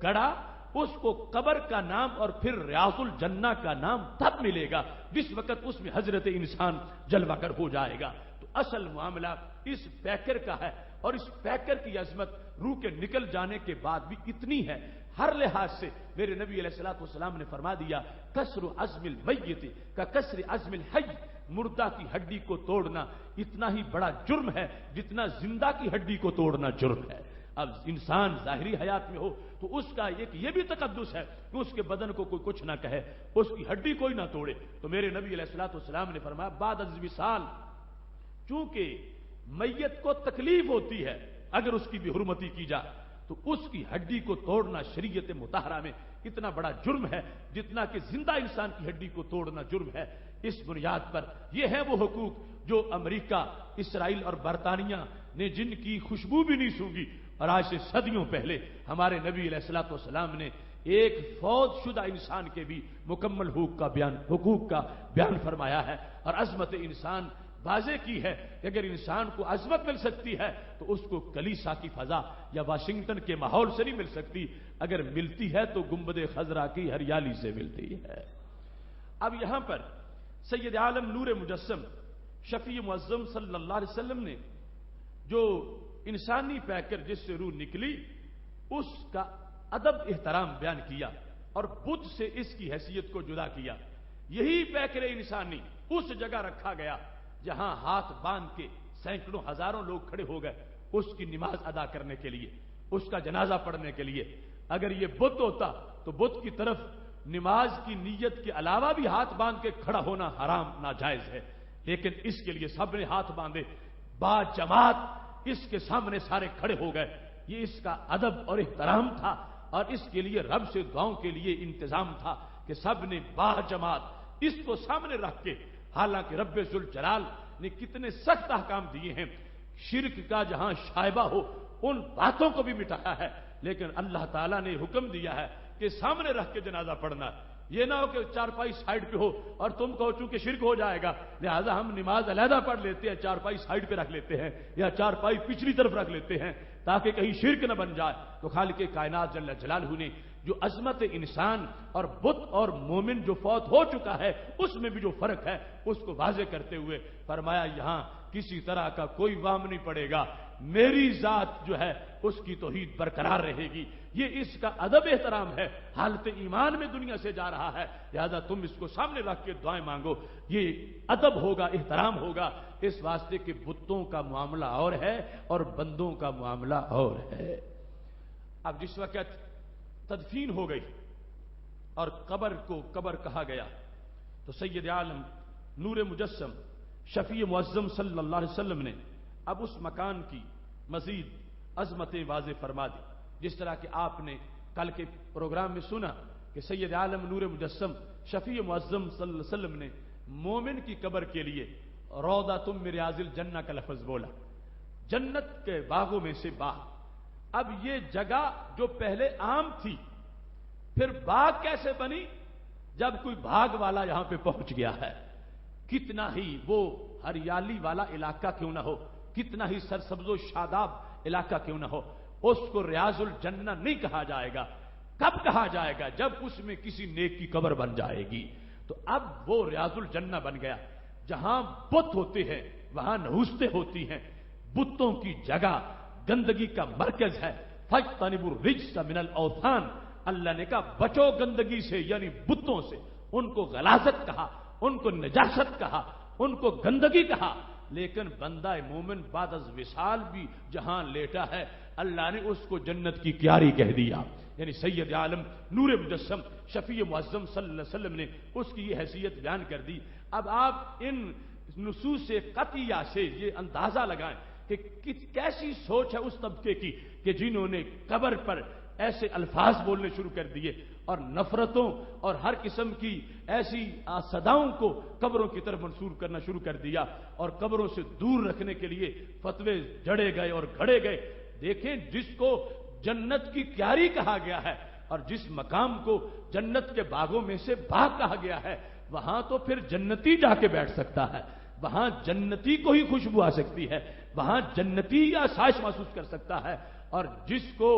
گڑھا اس کو قبر کا نام اور پھر ریاض الجنہ کا نام تب ملے گا جس وقت اس میں حضرت انسان جلوہ گر ہو جائے گا۔ تو اصل معاملہ اس پیکر کا ہے، اور اس پیکر کی عظمت روح کے نکل جانے کے بعد بھی اتنی ہے، ہر لحاظ سے میرے نبی علیہ الصلوۃ والسلام نے فرما دیا کسر عظم المیت کا کسر عظم الحی، مردہ کی ہڈی کو توڑنا اتنا ہی بڑا جرم ہے جتنا زندہ کی ہڈی کو توڑنا جرم ہے۔ اب انسان ظاہری حیات میں ہو تو اس کا ایک یہ بھی تقدس ہے کہ اس کے بدن کو کوئی کچھ نہ کہے، اس کی ہڈی کوئی نہ توڑے۔ تو میرے نبی علیہ الصلوۃ والسلام نے فرمایا بعد از وصال، چونکہ میت کو تکلیف ہوتی ہے اگر اس کی بے حرمتی کی جائے تو اس کی ہڈی کو توڑنا شریعت مطہرہ میں اتنا بڑا جرم ہے جتنا کہ زندہ انسان کی ہڈی کو توڑنا جرم ہے۔ اس بنیاد پر یہ ہے وہ حقوق جو امریکہ، اسرائیل اور برطانیہ نے جن کی خوشبو بھی نہیں سونگی، اور آج سے صدیوں پہلے ہمارے نبی علیہ الصلوۃ والسلام نے ایک فوت شدہ انسان کے بھی مکمل حقوق کا بیان فرمایا ہے، اور عظمت انسان واضح کی ہے کہ اگر انسان کو عظمت مل سکتی ہے تو اس کو کلیسا کی فضا یا واشنگٹن کے ماحول سے نہیں مل سکتی، اگر ملتی ہے تو گنبد خضرا کی ہریالی سے ملتی ہے۔ اب یہاں پر سید عالم نور مجسم شفیع معظم صلی اللہ علیہ وسلم نے جو انسانی پیکر جس سے روح نکلی اس کا ادب احترام بیان کیا اور بت سے اس کی حیثیت کو جدا کیا۔ یہی پیکر انسانی اس جگہ رکھا گیا جہاں ہاتھ باندھ کے سینکڑوں ہزاروں لوگ کھڑے ہو گئے اس کی نماز ادا کرنے کے لیے، اس کا جنازہ پڑھنے کے لیے۔ اگر یہ بت ہوتا تو بت کی طرف نماز کی نیت کے علاوہ بھی ہاتھ باندھ کے کھڑا ہونا حرام ناجائز ہے، لیکن اس کے لیے سب نے ہاتھ باندھے، با جماعت اس کے سامنے سارے کھڑے ہو گئے۔ یہ اس کا ادب اور احترام تھا، اور اس کے لیے رب سے دعاؤں کے لیے انتظام تھا کہ سب نے با جماعت اس کو سامنے رکھ کے، حالانکہ رب ذوالجلال نے کتنے سخت احکام دیے ہیں، شرک کا جہاں شائبہ ہو ان باتوں کو بھی مٹایا ہے، لیکن اللہ تعالیٰ نے حکم دیا ہے کہ سامنے رکھ کے جنازہ پڑھنا۔ یہ نہ ہو کہ چارپائی سائڈ پہ ہو اور تم کہو چونکہ شرک ہو جائے گا لہذا ہم نماز علیحدہ پڑھ لیتے ہیں، چارپائی سائڈ پہ رکھ لیتے ہیں یا چارپائی پچھلی طرف رکھ لیتے ہیں تاکہ کہیں شرک نہ بن جائے۔ تو خالق کائنات جل جلالہ نے جو عظمت انسان اور بت اور مومن جو فوت ہو چکا ہے اس میں بھی جو فرق ہے اس کو واضح کرتے ہوئے فرمایا یہاں کسی طرح کا کوئی وام نہیں پڑے گا، میری ذات جو ہے اس کی توحید برقرار رہے گی۔ یہ اس کا ادب احترام ہے، حالت ایمان میں دنیا سے جا رہا ہے، لہذا تم اس کو سامنے رکھ کے دعائیں مانگو۔ یہ ادب ہوگا، احترام ہوگا، اس واسطے کہ بتوں کا معاملہ اور ہے اور بندوں کا معاملہ اور ہے۔ اب جس وقت تدفین ہو گئی اور قبر کو قبر کہا گیا تو سید عالم نور مجسم شفیع معظم صلی اللہ علیہ وسلم نے اب اس مکان کی مزید عظمتیں واضح فرما دی، جس طرح کہ آپ نے کل کے پروگرام میں سنا کہ سید عالم نور مجسم شفیع معظم صلی اللہ علیہ وسلم نے مومن کی قبر کے لیے روضۃ من ریاض الجنہ کا لفظ بولا، جنت کے باغوں میں سے باغ۔ اب یہ جگہ جو پہلے عام تھی پھر باغ کیسے بنی؟ جب کوئی باغ والا یہاں پہ پہنچ گیا ہے، کتنا ہی وہ ہریالی والا علاقہ کیوں نہ ہو، کتنا ہی سرسبز و شاداب علاقہ کیوں نہ ہو، اس کو ریاض الجنہ نہیں کہا جائے گا۔ کب کہا جائے گا؟ جب اس میں کسی نیک کی قبر بن جائے گی۔ تو اب وہ ریاض الجنہ بن گیا، جہاں بت ہوتے ہیں وہاں نحوستیں ہوتی ہیں، بتوں کی جگہ گندگی کا مرکز ہے۔ فاجتنبوا الرجس من الاوثان، اللہ نے کہا بچو گندگی سے، یعنی بتوں سے، ان کو غلاظت کہا ان کو نجاست کہا، ان کو گندگی کہا، لیکن بندہ مومن بعد از وصال بھی جہاں لیٹا ہے اللہ نے اس کو جنت کی کیاری کہہ دیا. یعنی سید عالم نور مجسم شفیع معظم صلی اللہ علیہ وسلم نے اس کی یہ حیثیت بیان کر دی. اب آپ ان نصوص قطعیہ سے یہ اندازہ لگائیں کہ کیسی سوچ ہے اس طبقے کی کہ جنہوں نے قبر پر ایسے الفاظ بولنے شروع کر دیے اور نفرتوں اور ہر قسم کی ایسی صداؤں کو قبروں کی طرف منسوب کرنا شروع کر دیا اور قبروں سے دور رکھنے کے لیے فتوے جڑے گئے اور گھڑے گئے. دیکھیں جس کو جنت کی کیاری کہا گیا ہے اور جس مقام کو جنت کے باغوں میں سے باغ کہا گیا ہے وہاں تو پھر جنتی جا کے بیٹھ سکتا ہے، وہاں جنتی کو ہی خوشبو آ سکتی ہے، وہاں جنتی آسائش محسوس کر سکتا ہے، اور جس کو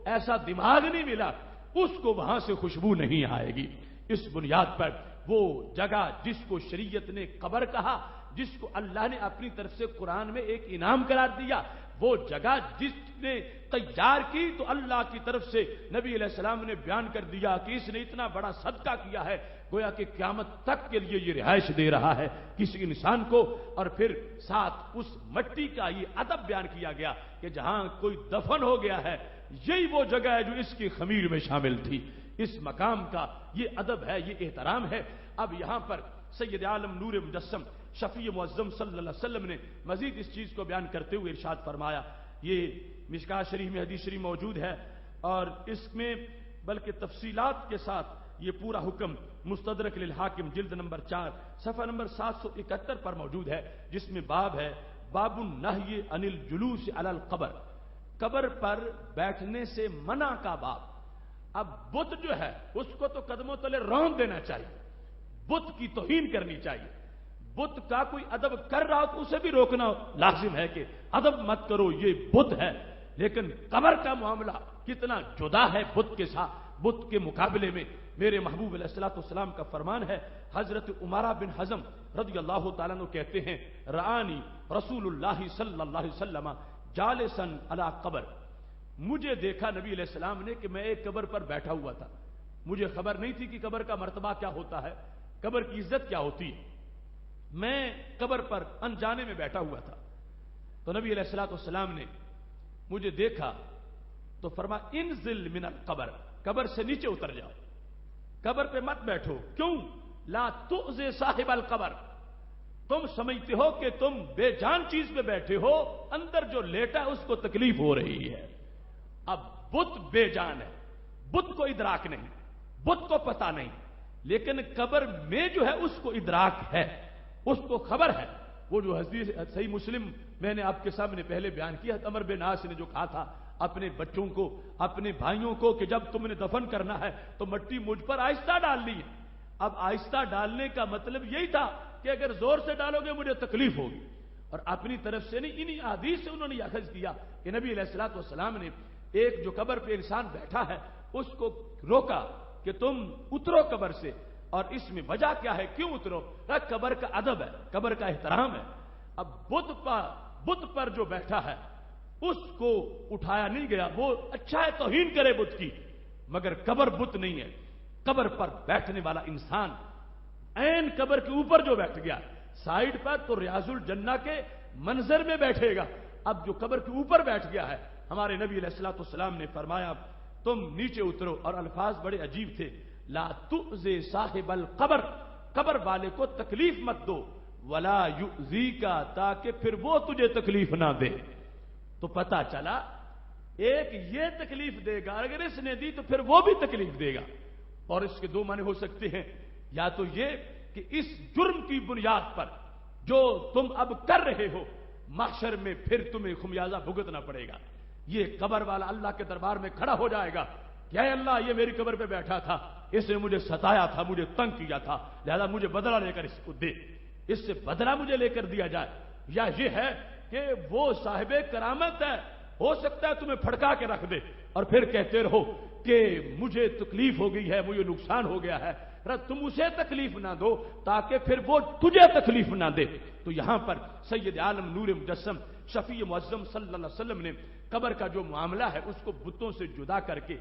ایسا دماغ نہیں ملا اس کو وہاں سے خوشبو نہیں آئے گی. اس بنیاد پر وہ جگہ جس کو شریعت نے قبر کہا، جس کو اللہ نے اپنی طرف سے قرآن میں ایک انعام قرار دیا، وہ جگہ جس نے تیار کی تو اللہ کی طرف سے نبی علیہ السلام نے بیان کر دیا کہ اس نے اتنا بڑا صدقہ کیا ہے گویا کہ قیامت تک کے لیے یہ رہائش دے رہا ہے کسی انسان کو. اور پھر ساتھ اس مٹی کا یہ ادب بیان کیا گیا کہ جہاں کوئی دفن ہو گیا ہے یہی وہ جگہ ہے جو اس کی خمیر میں شامل تھی. اس مقام کا یہ ادب ہے، یہ احترام ہے. اب یہاں پر سید عالم نور مجسم شفیع معظم صلی اللہ علیہ وسلم نے مزید اس چیز کو بیان کرتے ہوئے ارشاد فرمایا. یہ مشکات شریف میں حدیث شریف موجود ہے اور اس میں بلکہ تفصیلات کے ساتھ یہ پورا حکم مستدرک للحاکم جلد نمبر 4 صفحہ نمبر 771 پر موجود ہے، جس میں باب ہے باب النہی عن الجلوس علی القبر، قبر پر بیٹھنے سے منع کا باب. اب بت جو ہے اس کو تو قدموں تلے رون دینا چاہیے، بت کی توہین کرنی چاہیے. بت کا کوئی ادب کر رہا ہو تو اسے بھی روکنا لازم ہے کہ ادب مت کرو، یہ بت ہے. لیکن قبر کا معاملہ کتنا جدا ہے بت کے ساتھ. بت کے مقابلے میں میرے محبوب علیہ الصلوۃ والسلام کا فرمان ہے. حضرت عمارہ بن حزم رضی اللہ تعالیٰ عنہ کہتے ہیں رآنی رسول اللہ صلی اللہ علیہ وسلم جالسا علی قبر، مجھے دیکھا نبی علیہ السلام نے کہ میں ایک قبر پر بیٹھا ہوا تھا. مجھے خبر نہیں تھی کہ قبر کا مرتبہ کیا ہوتا ہے، قبر کی عزت کیا ہوتی ہے. میں قبر پر انجانے میں بیٹھا ہوا تھا تو نبی علیہ الصلوۃ والسلام نے مجھے دیکھا تو فرما انزل من القبر، قبر سے نیچے اتر جاؤ، قبر پہ مت بیٹھو. کیوں؟ لا تؤذی صاحب القبر، تم سمجھتے ہو کہ تم بے جان چیز پہ بیٹھے ہو، اندر جو لیٹا ہے اس کو تکلیف ہو رہی ہے. اب بت بے جان ہے، بت کو ادراک نہیں، بت کو پتہ نہیں، لیکن قبر میں جو ہے اس کو ادراک ہے، اس کو خبر ہے. وہ جو حدیث صحیح مسلم میں نے آپ کے سامنے پہلے بیان کیا، عمر بن عاص نے جو کہا تھا اپنے بچوں کو، اپنے بھائیوں کو کہ جب تم نے دفن کرنا ہے تو مٹی مجھ پر آہستہ ڈالنی ہے. اب آہستہ ڈالنے کا مطلب یہی تھا کہ اگر زور سے ڈالو گے مجھے تکلیف ہوگی، اور اپنی طرف سے نہیں، انہی حدیث سے انہوں نے اخذ کیا کہ نبی علیہ الصلوۃ والسلام نے ایک جو قبر پہ انسان بیٹھا ہے اس کو روکا کہ تم اترو قبر سے. اور اس میں وجہ کیا ہے، کیوں اترو؟ قبر کا ادب ہے، قبر کا احترام ہے. اب بت پر جو بیٹھا ہے اس کو اٹھایا نہیں گیا. وہ اچھا ہے توہین کرے بت کی، مگر قبر بت نہیں ہے. قبر پر بیٹھنے والا انسان عین قبر کے اوپر جو بیٹھ گیا سائیڈ پر تو ریاض الجنہ کے منظر میں بیٹھے گا. اب جو قبر کے اوپر بیٹھ گیا ہے، ہمارے نبی علیہ الصلوۃ والسلام نے فرمایا تم نیچے اترو، اور الفاظ بڑے عجیب تھے. لا تؤذی صاحب القبر، قبر والے کو تکلیف مت دو، ولا یؤذیک، تاکہ پھر وہ تجھے تکلیف نہ دے. تو پتا چلا ایک یہ تکلیف دے گا، اگر اس نے دی تو پھر وہ بھی تکلیف دے گا. اور اس کے دو معنی ہو سکتے ہیں، یا تو یہ کہ اس جرم کی بنیاد پر جو تم اب کر رہے ہو محشر میں پھر تمہیں خمیازہ بھگتنا پڑے گا. یہ قبر والا اللہ کے دربار میں کھڑا ہو جائے گا کہ اے اللہ، یہ میری قبر پہ بیٹھا تھا، اس نے مجھے ستایا تھا، مجھے تنگ کیا تھا، لہذا مجھے بدلہ لے کر اس کو دے، اس سے بدلہ مجھے لے کر دیا جائے. یا یہ ہے کہ وہ صاحب کرامت ہے، ہو سکتا ہے تمہیں پھڑکا کے رکھ دے اور پھر کہتے رہو کہ مجھے تکلیف ہو گئی ہے، مجھے نقصان ہو گیا ہے. تم اسے تکلیف نہ دو تاکہ پھر وہ تجھے تکلیف نہ دے. تو یہاں پر سید عالم نور مجسم شفیع معظم صلی اللہ علیہ وسلم نے قبر کا جو معاملہ ہے اس کو بتوں سے جدا کر کے،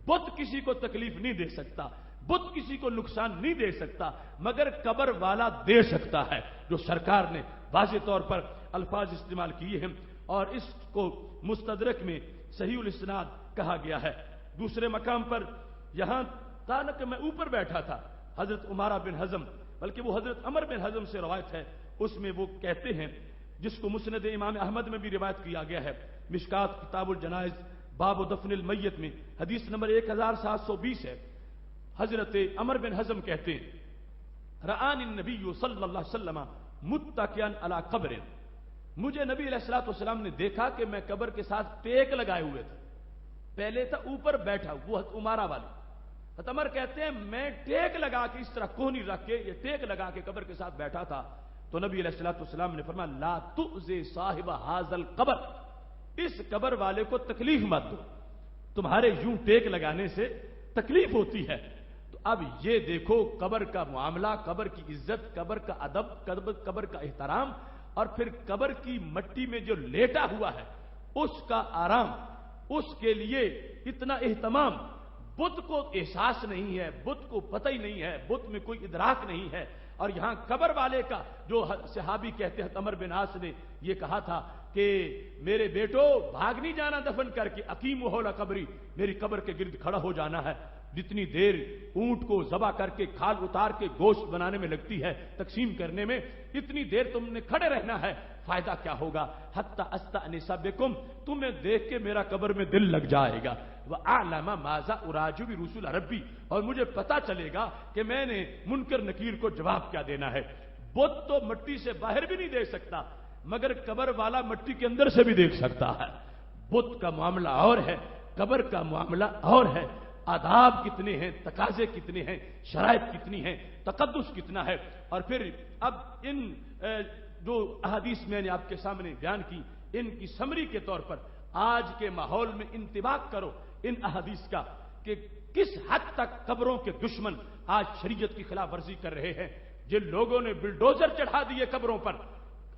بت کسی کو تکلیف نہیں دے سکتا، بت کسی کو نقصان نہیں دے سکتا مگر قبر والا دے سکتا ہے، جو سرکار نے واضح طور پر الفاظ استعمال کیے ہیں، اور اس کو مستدرک میں صحیح الاسناد کہا گیا ہے۔ دوسرے مقام پر یہاں تھا کہ میں اوپر بیٹھا تھا، حضرت عمارہ بن حزم، بلکہ وہ حضرت عمر بن حزم سے روایت ہے، اس میں وہ کہتے ہیں، جس کو مسند امام احمد میں بھی روایت کیا گیا ہے، مشکات کتاب الجنائز باب دفن المیت میں حدیث نمبر 1720 ہے، حضرت عمر بن حزم کہتے ہیں، رآنی النبی صلی اللہ علیہ وسلم متکئا علی قبر، مجھے نبی علیہ الصلوۃ والسلام نے دیکھا کہ میں قبر کے ساتھ ٹیک لگائے ہوئے تھے، پہلے تھا اوپر بیٹھا، وہ عمارہ والی، حضرت عمر کہتے ہیں میں ٹیک لگا کے اس طرح کونی رکھ کے یہ ٹیک لگا کے قبر کے ساتھ بیٹھا تھا، تو نبی علیہ الصلوۃ والسلام نے فرمایا لا تؤذی صاحب ھذا القبر، اس قبر والے کو تکلیف مت دو، تمہارے یوں ٹیک لگانے سے تکلیف ہوتی ہے۔ تو اب یہ دیکھو قبر کا معاملہ، قبر کی عزت، قبر کا ادب، قبر کا احترام، اور پھر قبر کی مٹی میں جو لیٹا ہوا ہے اس کا آرام، اس کے لیے اتنا اہتمام، بت کو احساس نہیں ہے، بت کو پتہ ہی نہیں ہے، بت میں کوئی ادراک نہیں ہے، اور یہاں قبر والے کا جو صحابی کہتے ہیں عمر بن عاص نے یہ کہا تھا کہ میرے بیٹو بھاگ نہیں جانا دفن کر کے، اقیم حول قبری، میری قبر کے گرد کھڑا ہو جانا ہے، جتنی دیر اونٹ کو ذبح کر کے کھال اتار کے گوشت بنانے میں لگتی ہے، تقسیم کرنے میں، اتنی دیر تم نے کھڑے رہنا ہے، فائدہ کیا ہوگا، حتی استأنس بکم، تمہیں دیکھ کے میرا قبر میں دل لگ جائے گا، وَأَعْلَمَ مَاذَا أُرَاجِعُ بِرُسُولِ رَبِّي، اور مجھے پتا چلے گا کہ میں نے منکر نکیر کو جواب کیا دینا ہے۔ بت تو مٹی سے باہر بھی نہیں دیکھ سکتا مگر قبر والا مٹی کے اندر سے بھی دیکھ سکتا ہے۔ بت کا معاملہ اور ہے، قبر کا معاملہ اور ہے، آداب کتنے ہیں، تقاضے کتنے ہیں، شرائط کتنی ہیں، تقدس کتنا ہے، اور پھر اب ان جو احادیث میں نے آپ کے سامنے بیان کی، ان کی سمری کے طور پر آج کے ماحول میں انطباق کرو ان احادیث کا کہ کس حد تک قبروں کے دشمن آج شریعت کی خلاف ورزی کر رہے ہیں۔ جن لوگوں نے بلڈوزر چڑھا دیے قبروں پر،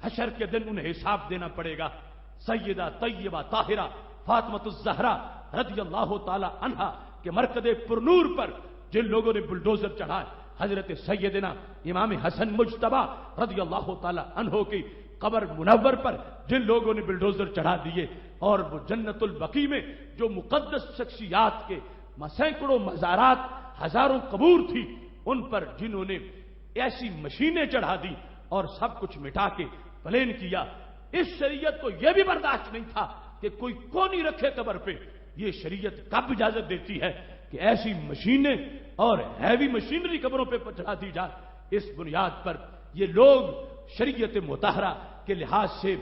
حشر کے دن انہیں حساب دینا پڑے گا۔ سیدہ طیبہ طاہرہ فاطمۃ الزہرا رضی اللہ تعالی عنہا کہ مرکز پرنور پر جن لوگوں نے بلڈوزر چڑھائے، حضرت سیدنا امام حسن مجتبی رضی اللہ تعالی عنہ کی قبر منور پر جن لوگوں نے بلڈوزر چڑھا دیے، اور وہ جنت البقیع میں جو مقدس شخصیات کے سینکڑوں مزارات، ہزاروں قبور تھی، ان پر جنہوں نے ایسی مشینیں چڑھا دی اور سب کچھ مٹا کے پلین کیا، اس شریعت کو یہ بھی برداشت نہیں تھا کہ کوئی کونی رکھے قبر پہ۔ یہ شریعت کب اجازت دیتی ہے کہ ایسی مشینیں اور ہیوی مشینری قبروں پہ چڑھا دی جائے؟ اس بنیاد پر یہ لوگ شریعت مطہرہ کے لحاظ سے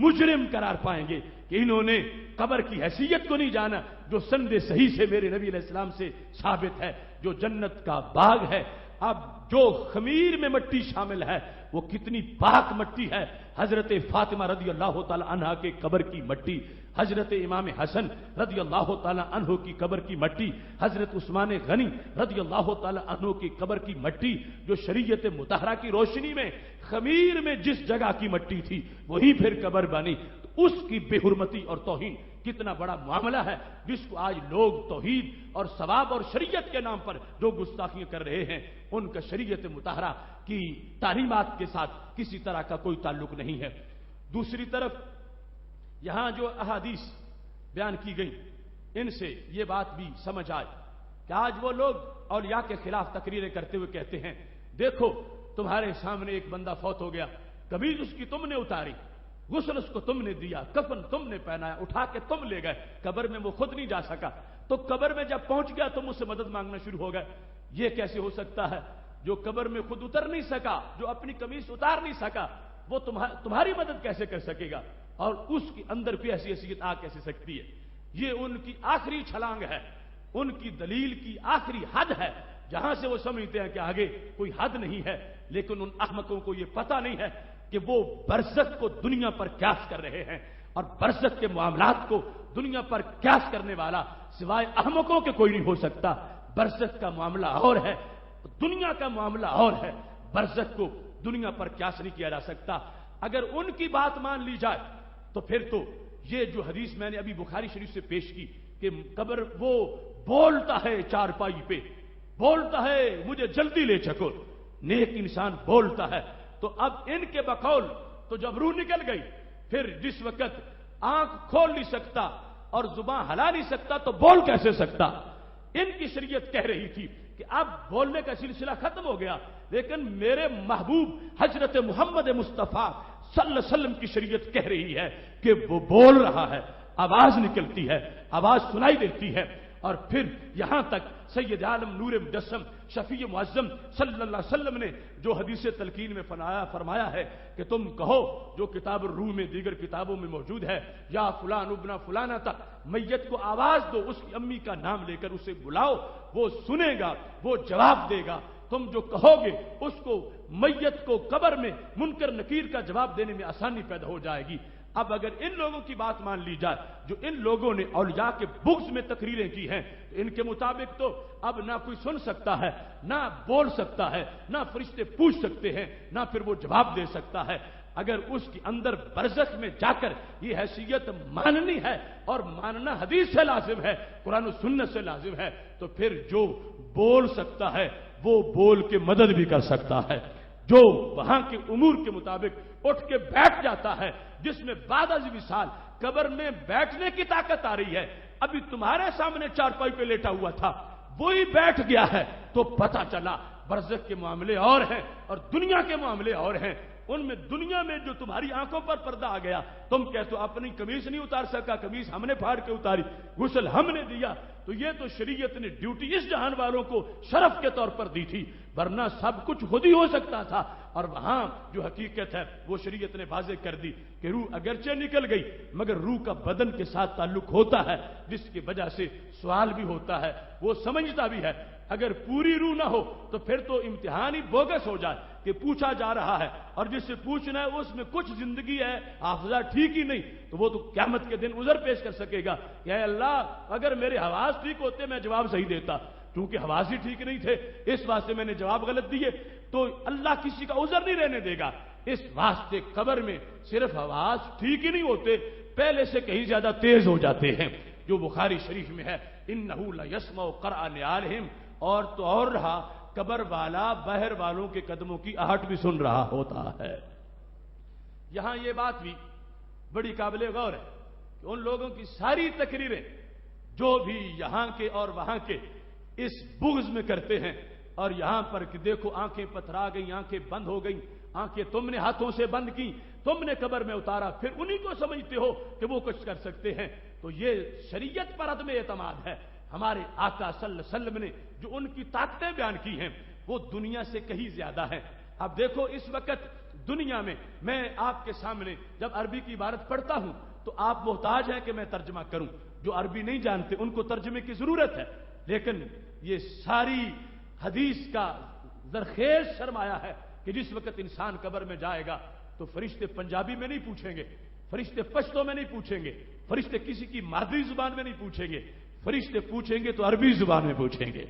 مجرم قرار پائیں گے کہ انہوں نے قبر کی حیثیت کو نہیں جانا، جو سند صحیح سے میرے نبی علیہ السلام سے ثابت ہے، جو جنت کا باغ ہے۔ اب جو خمیر میں مٹی شامل ہے وہ کتنی پاک مٹی ہے، حضرت فاطمہ رضی اللہ تعالی عنہا کے قبر کی مٹی، حضرت امام حسن رضی اللہ تعالی عنہ کی قبر کی مٹی، حضرت عثمان غنی رضی اللہ تعالی عنہ کی قبر کی مٹی، جو شریعت مطہرہ کی روشنی میں خمیر میں جس جگہ کی مٹی تھی وہی پھر قبر بنی، تو اس کی بے حرمتی اور توہین کتنا بڑا معاملہ ہے، جس کو آج لوگ توحید اور ثواب اور شریعت کے نام پر جو گستاخیاں کر رہے ہیں، ان کا شریعت مطہرہ کی تعلیمات کے ساتھ کسی طرح کا کوئی تعلق نہیں ہے۔ دوسری طرف یہاں جو احادیث بیان کی گئی، ان سے یہ بات بھی سمجھ آئے کہ آج وہ لوگ اولیاء کے خلاف تقریریں کرتے ہوئے کہتے ہیں دیکھو تمہارے سامنے ایک بندہ فوت ہو گیا، قمیض اس کی تم نے اتاری، غسل اس کو تم نے دیا، کفن تم نے پہنایا، اٹھا کے تم لے گئے، قبر میں وہ خود نہیں جا سکا، تو قبر میں جب پہنچ گیا تم اس سے مدد مانگنا شروع ہو گئے۔ یہ کیسے ہو سکتا ہے؟ جو قبر میں خود اتر نہیں سکا، جو اپنی قمیض اتار نہیں سکا، وہ تمہاری مدد کیسے کر سکے گا؟ اور اس کے اندر کوئی ایسی حیثیت آ کیسے سکتی ہے؟ یہ ان کی آخری چھلانگ ہے، ان کی دلیل کی آخری حد ہے، جہاں سے وہ سمجھتے ہیں کہ آگے کوئی حد نہیں ہے۔ لیکن ان احمقوں کو یہ پتہ نہیں ہے کہ وہ برزخ کو دنیا پر قیاس کر رہے ہیں، اور برزخ کے معاملات کو دنیا پر قیاس کرنے والا سوائے احمقوں کے کوئی نہیں ہو سکتا۔ برزخ کا معاملہ اور ہے، دنیا کا معاملہ اور ہے، برزخ کو دنیا پر قیاس نہیں کیا جا سکتا۔ اگر ان کی بات مان لی جائے تو پھر تو یہ جو حدیث میں نے ابھی بخاری شریف سے پیش کی کہ قبر وہ بولتا ہے چارپائی پہ، بولتا ہے مجھے جلدی لے چکو، نیک انسان بولتا ہے۔ تو اب ان کے بقول تو جب روح نکل گئی، پھر جس وقت آنکھ کھول نہیں سکتا اور زبان ہلا نہیں سکتا تو بول کیسے سکتا؟ ان کی شریعت کہہ رہی تھی کہ اب بولنے کا سلسلہ ختم ہو گیا، لیکن میرے محبوب حضرت محمد مصطفیٰ صلی اللہ علیہ وسلم کی شریعت کہہ رہی ہے کہ وہ بول رہا ہے، آواز نکلتی ہے، آواز سنائی دیتی ہے۔ اور پھر یہاں تک سید عالم نور مجسم شفیع معظم صلی اللہ علیہ وسلم نے جو حدیث تلقین میں فرمایا ہے کہ تم کہو جو کتاب الروح میں دیگر کتابوں میں موجود ہے، یا فلان ابن فلانا تک، میت کو آواز دو، اس کی امی کا نام لے کر اسے بلاؤ، وہ سنے گا، وہ جواب دے گا۔ تم جو کہو گے اس کو، میت کو قبر میں منکر نکیر کا جواب دینے میں آسانی پیدا ہو جائے گی۔ اب اگر ان لوگوں کی بات مان لی جائے جو ان لوگوں نے اولیاء کے بغض میں تقریریں کی ہیں، تو ان کے مطابق تو اب نہ کوئی سن سکتا ہے، نہ بول سکتا ہے، نہ فرشتے پوچھ سکتے ہیں، نہ پھر وہ جواب دے سکتا ہے۔ اگر اس کے اندر برزخ میں جا کر یہ حیثیت ماننی ہے اور ماننا حدیث سے لازم ہے، قرآن و سنت سے لازم ہے، تو پھر جو بول سکتا ہے وہ بول کے مدد بھی کر سکتا ہے۔ جو وہاں کے امور کے مطابق اٹھ کے بیٹھ جاتا ہے، جس میں بعد از وصال قبر میں بیٹھنے کی طاقت آ رہی ہے، ابھی تمہارے سامنے چارپائی پہ لیٹا ہوا تھا، وہی بیٹھ گیا ہے، تو پتہ چلا برزخ کے معاملے اور ہیں اور دنیا کے معاملے اور ہیں۔ ان میں دنیا میں جو تمہاری آنکھوں پر پردہ آ گیا، تم کہتے ہو اپنی قمیص نہیں اتار سکا، قمیص ہم نے پھاڑ کے اتاری، غسل ہم نے دیا، تو یہ تو شریعت نے ڈیوٹی اس جہان والوں کو شرف کے طور پر دی تھی، ورنہ سب کچھ خود ہی ہو سکتا تھا۔ اور وہاں جو حقیقت ہے وہ شریعت نے واضح کر دی کہ روح اگرچہ نکل گئی مگر روح کا بدن کے ساتھ تعلق ہوتا ہے، جس کی وجہ سے سوال بھی ہوتا ہے، وہ سمجھتا بھی ہے۔ اگر پوری روح نہ ہو تو پھر تو امتحان ہی بوگس ہو جائے کہ پوچھا جا رہا ہے، اور جس سے پوچھنا ہے اس میں کچھ زندگی ہے، حافظہ ٹھیک ہی نہیں، تو وہ تو قیامت کے دن عذر پیش کر سکے گا کہ اے اللہ اگر میرے حواس ٹھیک ہوتے میں جواب صحیح دیتا، کیونکہ حواس ہی ٹھیک نہیں تھے اس واسطے میں نے جواب غلط دیے، تو اللہ کسی کا عذر نہیں رہنے دے گا۔ اس واسطے قبر میں صرف حواس ٹھیک ہی نہیں ہوتے، پہلے سے کہیں زیادہ تیز ہو جاتے ہیں، جو بخاری شریف میں ہے انہ لیسمع قرع نعالہم، اور تو اور رہا قبر والا باہر والوں کے قدموں کی آہٹ بھی سن رہا ہوتا ہے۔ یہاں یہ بات بھی بڑی قابل غور ہے کہ ان لوگوں کی ساری تقریریں جو بھی یہاں کے اور وہاں کے اس بغض میں کرتے ہیں، اور یہاں پر کہ دیکھو آنکھیں پتھرا گئیں، آنکھیں بند ہو گئیں، آنکھیں تم نے ہاتھوں سے بند کی، تم نے قبر میں اتارا، پھر انہی کو سمجھتے ہو کہ وہ کچھ کر سکتے ہیں، تو یہ شریعت پر عدم اعتماد ہے۔ ہمارے آقا صلی اللہ علیہ وسلم نے جو ان کی طاقتیں بیان کی ہیں وہ دنیا سے کہیں زیادہ ہیں۔ اب دیکھو اس وقت دنیا میں آپ کے سامنے جب عربی کی عبارت پڑھتا ہوں تو آپ محتاج ہیں کہ میں ترجمہ کروں، جو عربی نہیں جانتے ان کو ترجمے کی ضرورت ہے، لیکن یہ ساری حدیث کا زرخیز سرمایہ ہے کہ جس وقت انسان قبر میں جائے گا تو فرشتے پنجابی میں نہیں پوچھیں گے، فرشتے پشتو میں نہیں پوچھیں گے، فرشتے کسی کی مادری زبان میں نہیں پوچھیں گے، فرشتے پوچھیں گے تو عربی زبان میں پوچھیں گے۔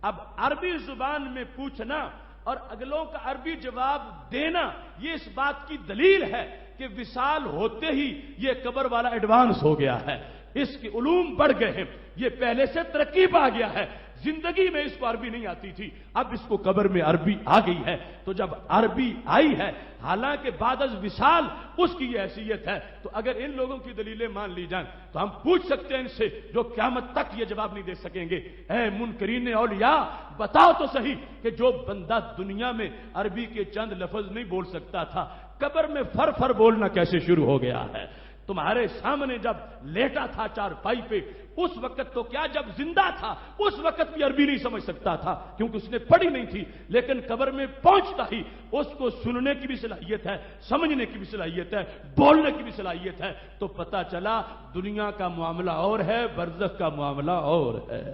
اب عربی زبان میں پوچھنا اور اگلوں کا عربی جواب دینا یہ اس بات کی دلیل ہے کہ وصال ہوتے ہی یہ قبر والا ایڈوانس ہو گیا ہے، اس کے علوم بڑھ گئے ہیں، یہ پہلے سے ترقی پا گیا ہے۔ زندگی میں اس کو عربی نہیں آتی تھی، اب اس کو قبر میں عربی آ گئی ہے، تو جب عربی آئی ہے حالانکہ بعد از وصال اس کی یہ حیثیت ہے، تو اگر ان لوگوں کی دلیلیں مان لی جائیں تو ہم پوچھ سکتے ہیں ان سے جو قیامت تک یہ جواب نہیں دے سکیں گے، اے منکرین اولیاء بتاؤ تو صحیح کہ جو بندہ دنیا میں عربی کے چند لفظ نہیں بول سکتا تھا، قبر میں فر فر بولنا کیسے شروع ہو گیا ہے؟ تمہارے سامنے جب لیٹا تھا چارپائی پہ اس وقت تو کیا، جب زندہ تھا اس وقت بھی عربی نہیں سمجھ سکتا تھا کیونکہ اس نے پڑھی نہیں تھی، لیکن قبر میں پہنچتا ہی اس کو سننے کی بھی صلاحیت ہے، سمجھنے کی بھی صلاحیت ہے، بولنے کی بھی صلاحیت ہے، تو پتہ چلا دنیا کا معاملہ اور ہے، برزخ کا معاملہ اور ہے۔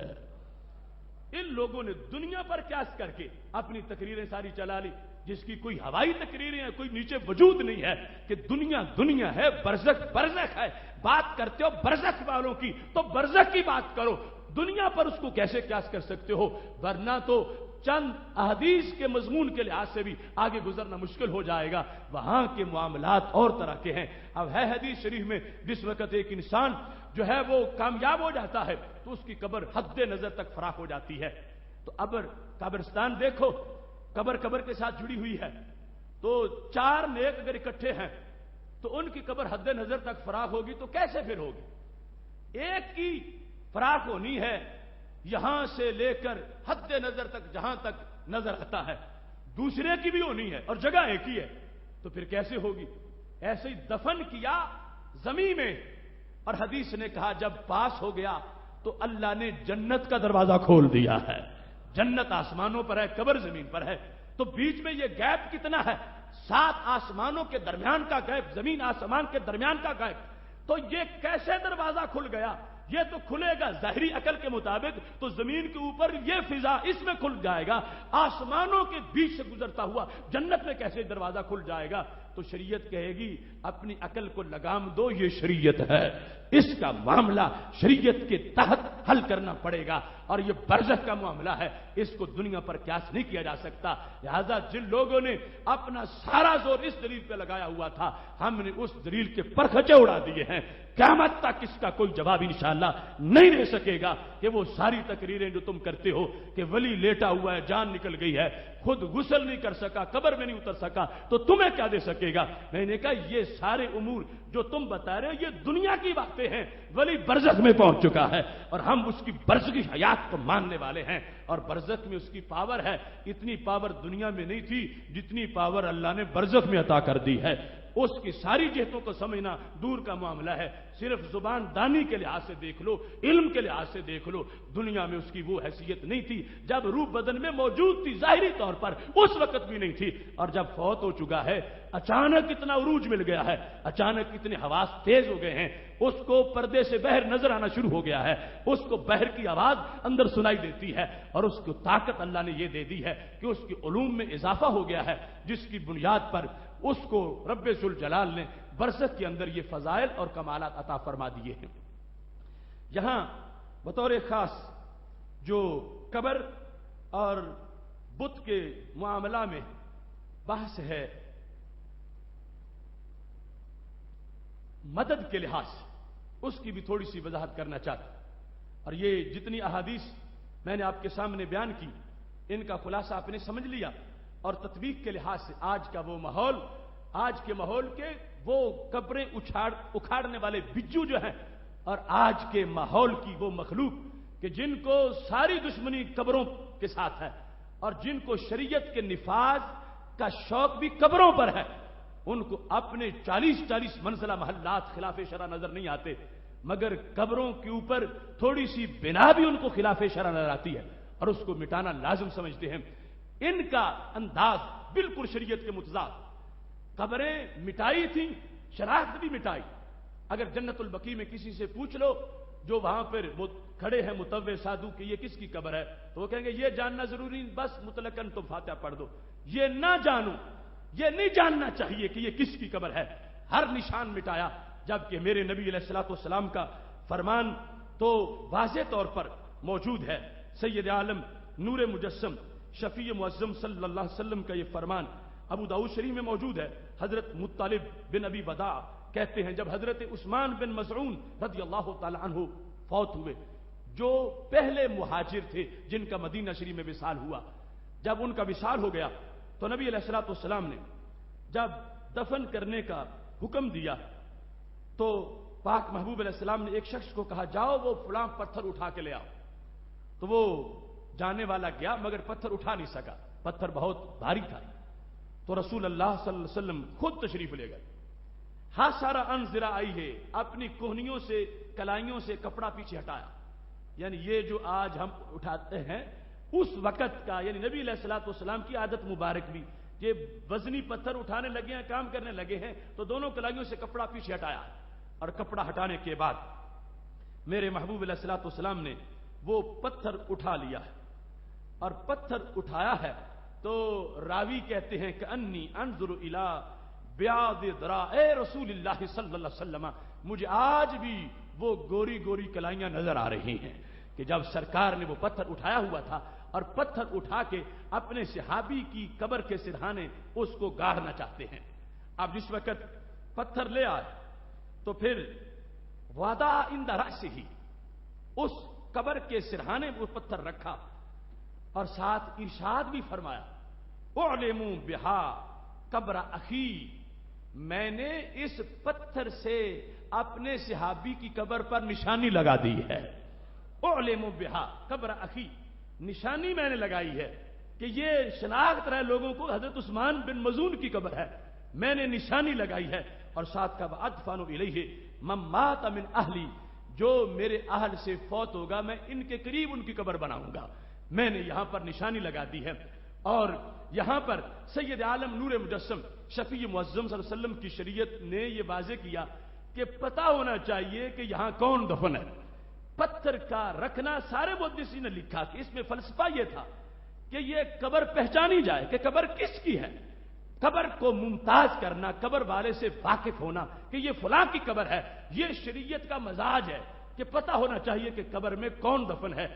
ان لوگوں نے دنیا پر قیاس کر کے اپنی تقریریں ساری چلا لی، جس کی کوئی ہوائی تقریریں ہیں، کوئی نیچے وجود نہیں ہے، کہ دنیا دنیا ہے، برزخ برزخ ہے۔ بات کرتے ہو برزخ والوں کی تو برزخ کی بات کرو، دنیا پر اس کو کیسے قیاس کر سکتے ہو؟ ورنہ تو چند احادیث کے مضمون کے لحاظ سے بھی آگے گزرنا مشکل ہو جائے گا، وہاں کے معاملات اور طرح کے ہیں۔ اب ہے حدیث شریف میں جس وقت ایک انسان جو ہے وہ کامیاب ہو جاتا ہے تو اس کی قبر حد نظر تک فراخ ہو جاتی ہے، تو قبرستان دیکھو، قبر کے ساتھ جڑی ہوئی ہے، تو 4 نیک اگر اکٹھے ہیں تو ان کی قبر حد نظر تک فراخ ہوگی تو کیسے پھر ہوگی؟ ایک کی فراخ ہونی ہے یہاں سے لے کر حد نظر تک جہاں تک نظر آتا ہے، دوسرے کی بھی ہونی ہے اور جگہ ایک ہی ہے، تو پھر کیسے ہوگی؟ ایسے ہی دفن کیا زمین میں، اور حدیث نے کہا جب پاس ہو گیا تو اللہ نے جنت کا دروازہ کھول دیا ہے۔ جنت آسمانوں پر ہے، قبر زمین پر ہے، تو بیچ میں یہ گیپ کتنا ہے؟ 7 آسمانوں کے درمیان کا گیپ، زمین آسمان کے درمیان کا گیپ، تو یہ کیسے دروازہ کھل گیا؟ یہ تو کھلے گا ظاہری عقل کے مطابق تو زمین کے اوپر یہ فضا اس میں کھل جائے گا، آسمانوں کے بیچ سے گزرتا ہوا جنت میں کیسے دروازہ کھل جائے گا؟ تو شریعت کہے گی اپنی عقل کو لگام دو، یہ شریعت ہے، اس کا معاملہ شریعت کے تحت حل کرنا پڑے گا، اور یہ برزخ کا معاملہ ہے، اس کو دنیا پر قیاس نہیں کیا جا سکتا۔ لہذا جن لوگوں نے اپنا سارا زور اس دلیل پہ لگایا ہوا تھا، ہم نے اس دلیل کے پرخچے اڑا دیے ہیں، قیامت تک اس کا کوئی جواب انشاءاللہ نہیں دے سکے گا کہ وہ ساری تقریریں جو تم کرتے ہو کہ ولی لیٹا ہوا ہے، جان نکل گئی ہے، خود غسل نہیں کر سکا، قبر میں نہیں اتر سکا، تو تمہیں کیا دے سکے گا؟ میں نے کہا یہ سارے امور جو تم بتا رہے ہو یہ دنیا کی باتیں ہیں، ولی برزخ میں پہنچ چکا ہے اور ہم اس کی برزخی حیات کو ماننے والے ہیں، اور برزخ میں اس کی پاور ہے، اتنی پاور دنیا میں نہیں تھی جتنی پاور اللہ نے برزخ میں عطا کر دی ہے۔ اس کی ساری جہتوں کو سمجھنا دور کا معاملہ ہے، صرف زبان دانی کے لحاظ سے دیکھ لو، علم کے لحاظ سے دیکھ لو، دنیا میں اس کی وہ حیثیت نہیں تھی، جب روح بدن میں موجود تھی ظاہری طور پر اس وقت بھی نہیں تھی، اور جب فوت ہو چکا ہے اچانک اتنا عروج مل گیا ہے، اچانک اتنے حواس تیز ہو گئے ہیں، اس کو پردے سے بہر نظر آنا شروع ہو گیا ہے، اس کو بہر کی آواز اندر سنائی دیتی ہے، اور اس کو طاقت اللہ نے یہ دے دی ہے کہ اس کی علوم میں اضافہ ہو گیا ہے، جس کی بنیاد پر اس کو رب ذوالجلال نے برزخ کے اندر یہ فضائل اور کمالات عطا فرما دیے ہیں۔ یہاں بطور خاص جو قبر اور بت کے معاملہ میں بحث ہے، مدد کے لحاظ سے اس کی بھی تھوڑی سی وضاحت کرنا چاہتا ہوں، اور یہ جتنی احادیث میں نے آپ کے سامنے بیان کی ان کا خلاصہ آپ نے سمجھ لیا، اور تطبیق کے لحاظ سے آج کا وہ ماحول، آج کے ماحول کے وہ قبریں اکھاڑنے والے بجو جو ہیں، اور آج کے ماحول کی وہ مخلوق کہ جن کو ساری دشمنی قبروں کے ساتھ ہے، اور جن کو شریعت کے نفاذ کا شوق بھی قبروں پر ہے، ان کو اپنے 40 منزلہ محلات خلاف شرع نظر نہیں آتے، مگر قبروں کے اوپر تھوڑی سی بنا بھی ان کو خلاف شرع نظر آتی ہے، اور اس کو مٹانا لازم سمجھتے ہیں۔ ان کا انداز بالکل شریعت کے متضاد، قبریں مٹائی تھیں، شناخت بھی مٹائی۔ اگر جنت البقیع میں کسی سے پوچھ لو جو وہاں پر وہ کھڑے ہیں متوع سادو کہ یہ کس کی قبر ہے، تو وہ کہیں گے یہ جاننا ضروری نہیں، بس مطلقاً تم فاتحہ پڑھ دو، یہ نہ جانو، یہ نہیں جاننا چاہیے کہ یہ کس کی قبر ہے، ہر نشان مٹایا، جبکہ میرے نبی علیہ الصلوۃ والسلام کا فرمان تو واضح طور پر موجود ہے، سید عالم نور مجسم شفیع معظم صلی اللہ علیہ وسلم کا یہ فرمان ابو داؤد شریف میں موجود ہے۔ حضرت مطلب بن ابی وداع کہتے ہیں جب حضرت عثمان بن مظعون رضی اللہ تعالی عنہ فوت ہوئے، جو پہلے مہاجر تھے جن کا مدینہ شریف میں وصال ہوا، جب ان کا وصال ہو گیا تو نبی علیہ الصلوۃ والسلام نے جب دفن کرنے کا حکم دیا تو پاک محبوب علیہ السلام نے ایک شخص کو کہا جاؤ وہ فلاں پتھر اٹھا کے لے آؤ، تو وہ جانے والا گیا مگر پتھر اٹھا نہیں سکا، پتھر بہت بھاری تھا، تو رسول اللہ صلی اللہ علیہ وسلم خود تشریف لے گئے، ہاں سارا انذرا آئی ہے، اپنی کوہنیوں سے کلائیوں سے کپڑا پیچھے ہٹایا، یعنی یہ جو آج ہم اٹھاتے ہیں اس وقت کا، یعنی نبی علیہ الصلوۃ والسلام کی عادت مبارک بھی، یہ وزنی پتھر اٹھانے لگے ہیں، کام کرنے لگے ہیں تو دونوں کلائیوں سے کپڑا پیچھے ہٹایا، اور کپڑا ہٹانے کے بعد میرے محبوب علیہ الصلوۃ والسلام نے وہ پتھر اٹھا لیا ہے، اور پتھر اٹھایا ہے تو راوی کہتے ہیں کہ انی انظر الی بیاض ذراع رسول اللہ صلی اللہ علیہ وسلم، مجھے آج بھی وہ گوری گوری کلائیاں نظر آ رہی ہیں کہ جب سرکار نے وہ پتھر اٹھایا ہوا تھا، اور پتھر اٹھا کے اپنے صحابی کی قبر کے سرہانے اس کو گاڑنا چاہتے ہیں۔ اب جس وقت پتھر لے آئے تو پھر وضع عند رأسہ، اس قبر کے سرہانے وہ پتھر رکھا، اور ساتھ ارشاد بھی فرمایا اعلموا بہا قبر اخی، میں نے اس پتھر سے اپنے صحابی کی قبر پر نشانی لگا دی ہے. اعلموا بہا قبر اخی، نشانی میں نے لگائی ہے کہ یہ شناخت رہے لوگوں کو حضرت عثمان بن مظعون کی قبر ہے، میں نے نشانی لگائی ہے. اور ساتھ کہا ادفن الیہ من مات من اہلی، جو میرے اہل سے فوت ہوگا میں ان کے قریب ان کی قبر بناؤں گا. میں نے یہاں پر نشانی لگا دی ہے. اور یہاں پر سید عالم نور مجسم شفیع معظم صلی اللہ علیہ وسلم کی شریعت نے یہ واضح کیا کہ پتہ ہونا چاہیے کہ یہاں کون دفن ہے. پتھر کا رکھنا سارے محدثین نے لکھا کہ اس میں فلسفہ یہ تھا کہ یہ قبر پہچانی جائے کہ قبر کس کی ہے. قبر کو ممتاز کرنا، قبر والے سے واقف ہونا کہ یہ فلاں کی قبر ہے، یہ شریعت کا مزاج ہے کہ پتہ ہونا چاہیے کہ قبر میں کون دفن ہے.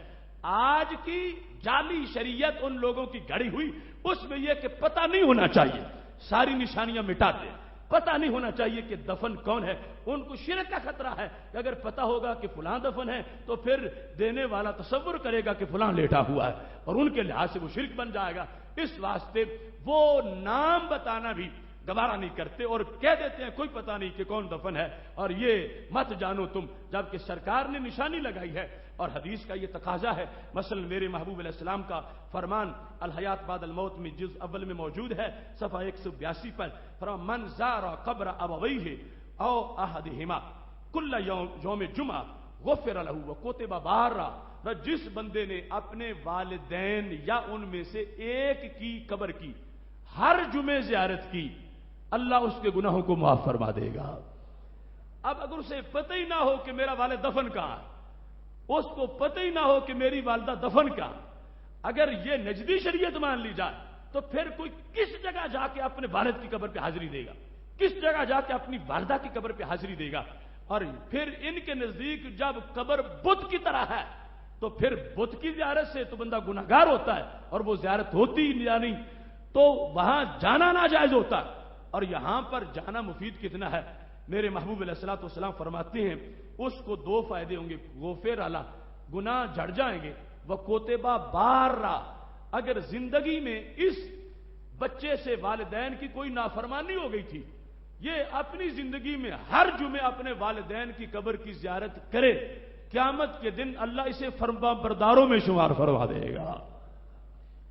آج کی جعلی شریعت ان لوگوں کی گھڑی ہوئی، اس میں یہ کہ پتہ نہیں ہونا چاہیے، ساری نشانیاں مٹا دیں. پتہ نہیں ہونا چاہیے کہ دفن کون ہے. ان کو شرک کا خطرہ ہے کہ اگر پتہ ہوگا کہ فلاں دفن ہے تو پھر دینے والا تصور کرے گا کہ فلاں لیٹا ہوا ہے اور ان کے لحاظ سے وہ شرک بن جائے گا. اس واسطے وہ نام بتانا بھی گوارا نہیں کرتے اور کہہ دیتے ہیں کوئی پتہ نہیں کہ کون دفن ہے اور یہ مت جانو تم، جبکہ سرکار نے نشانی لگائی ہے. اور حدیث کا یہ تقاضا ہے. مثلا میرے محبوب علیہ السلام کا فرمان الحیات بعد الموت میں جز اول میں موجود ہے، صفحہ 182 پر. فرمان من زار قبر ابویہ او احدہما کل یوم جمعہ غفر لہ وکتب بارا، جس بندے نے اپنے والدین یا ان میں سے ایک کی قبر کی ہر جمعے زیارت کی، اللہ اس کے گناہوں کو معاف فرما دے گا. اب اگر اسے پتہ ہی نہ ہو کہ میرا والد دفن کہاں ہے، اس کو پتہ ہی نہ ہو کہ میری والدہ دفن کہاں، اگر یہ نجدی شریعت مان لی جائے تو پھر کوئی کس جگہ جا کے اپنے والد کی قبر پہ حاضری دے گا، کس جگہ جا کے اپنی والدہ کی قبر پہ حاضری دے گا. اور پھر ان کے نزدیک جب قبر بت کی طرح ہے تو پھر بت کی زیارت سے تو بندہ گناہگار ہوتا ہے اور وہ زیارت ہوتی ہی نہیں تو وہاں جانا ناجائز ہوتا ہے. اور یہاں پر جانا مفید کتنا ہے. میرے محبوب علیہ الصلوۃ والسلام فرماتے ہیں اس کو دو فائدے ہوں گے، غفر اللہ، گناہ جھڑ جائیں گے، وکتبہ بارہ، اگر زندگی میں اس بچے سے والدین کی کوئی نافرمانی ہو گئی تھی، یہ اپنی زندگی میں ہر جمعے اپنے والدین کی قبر کی زیارت کرے، قیامت کے دن اللہ اسے فرما برداروں میں شمار فرما دے گا.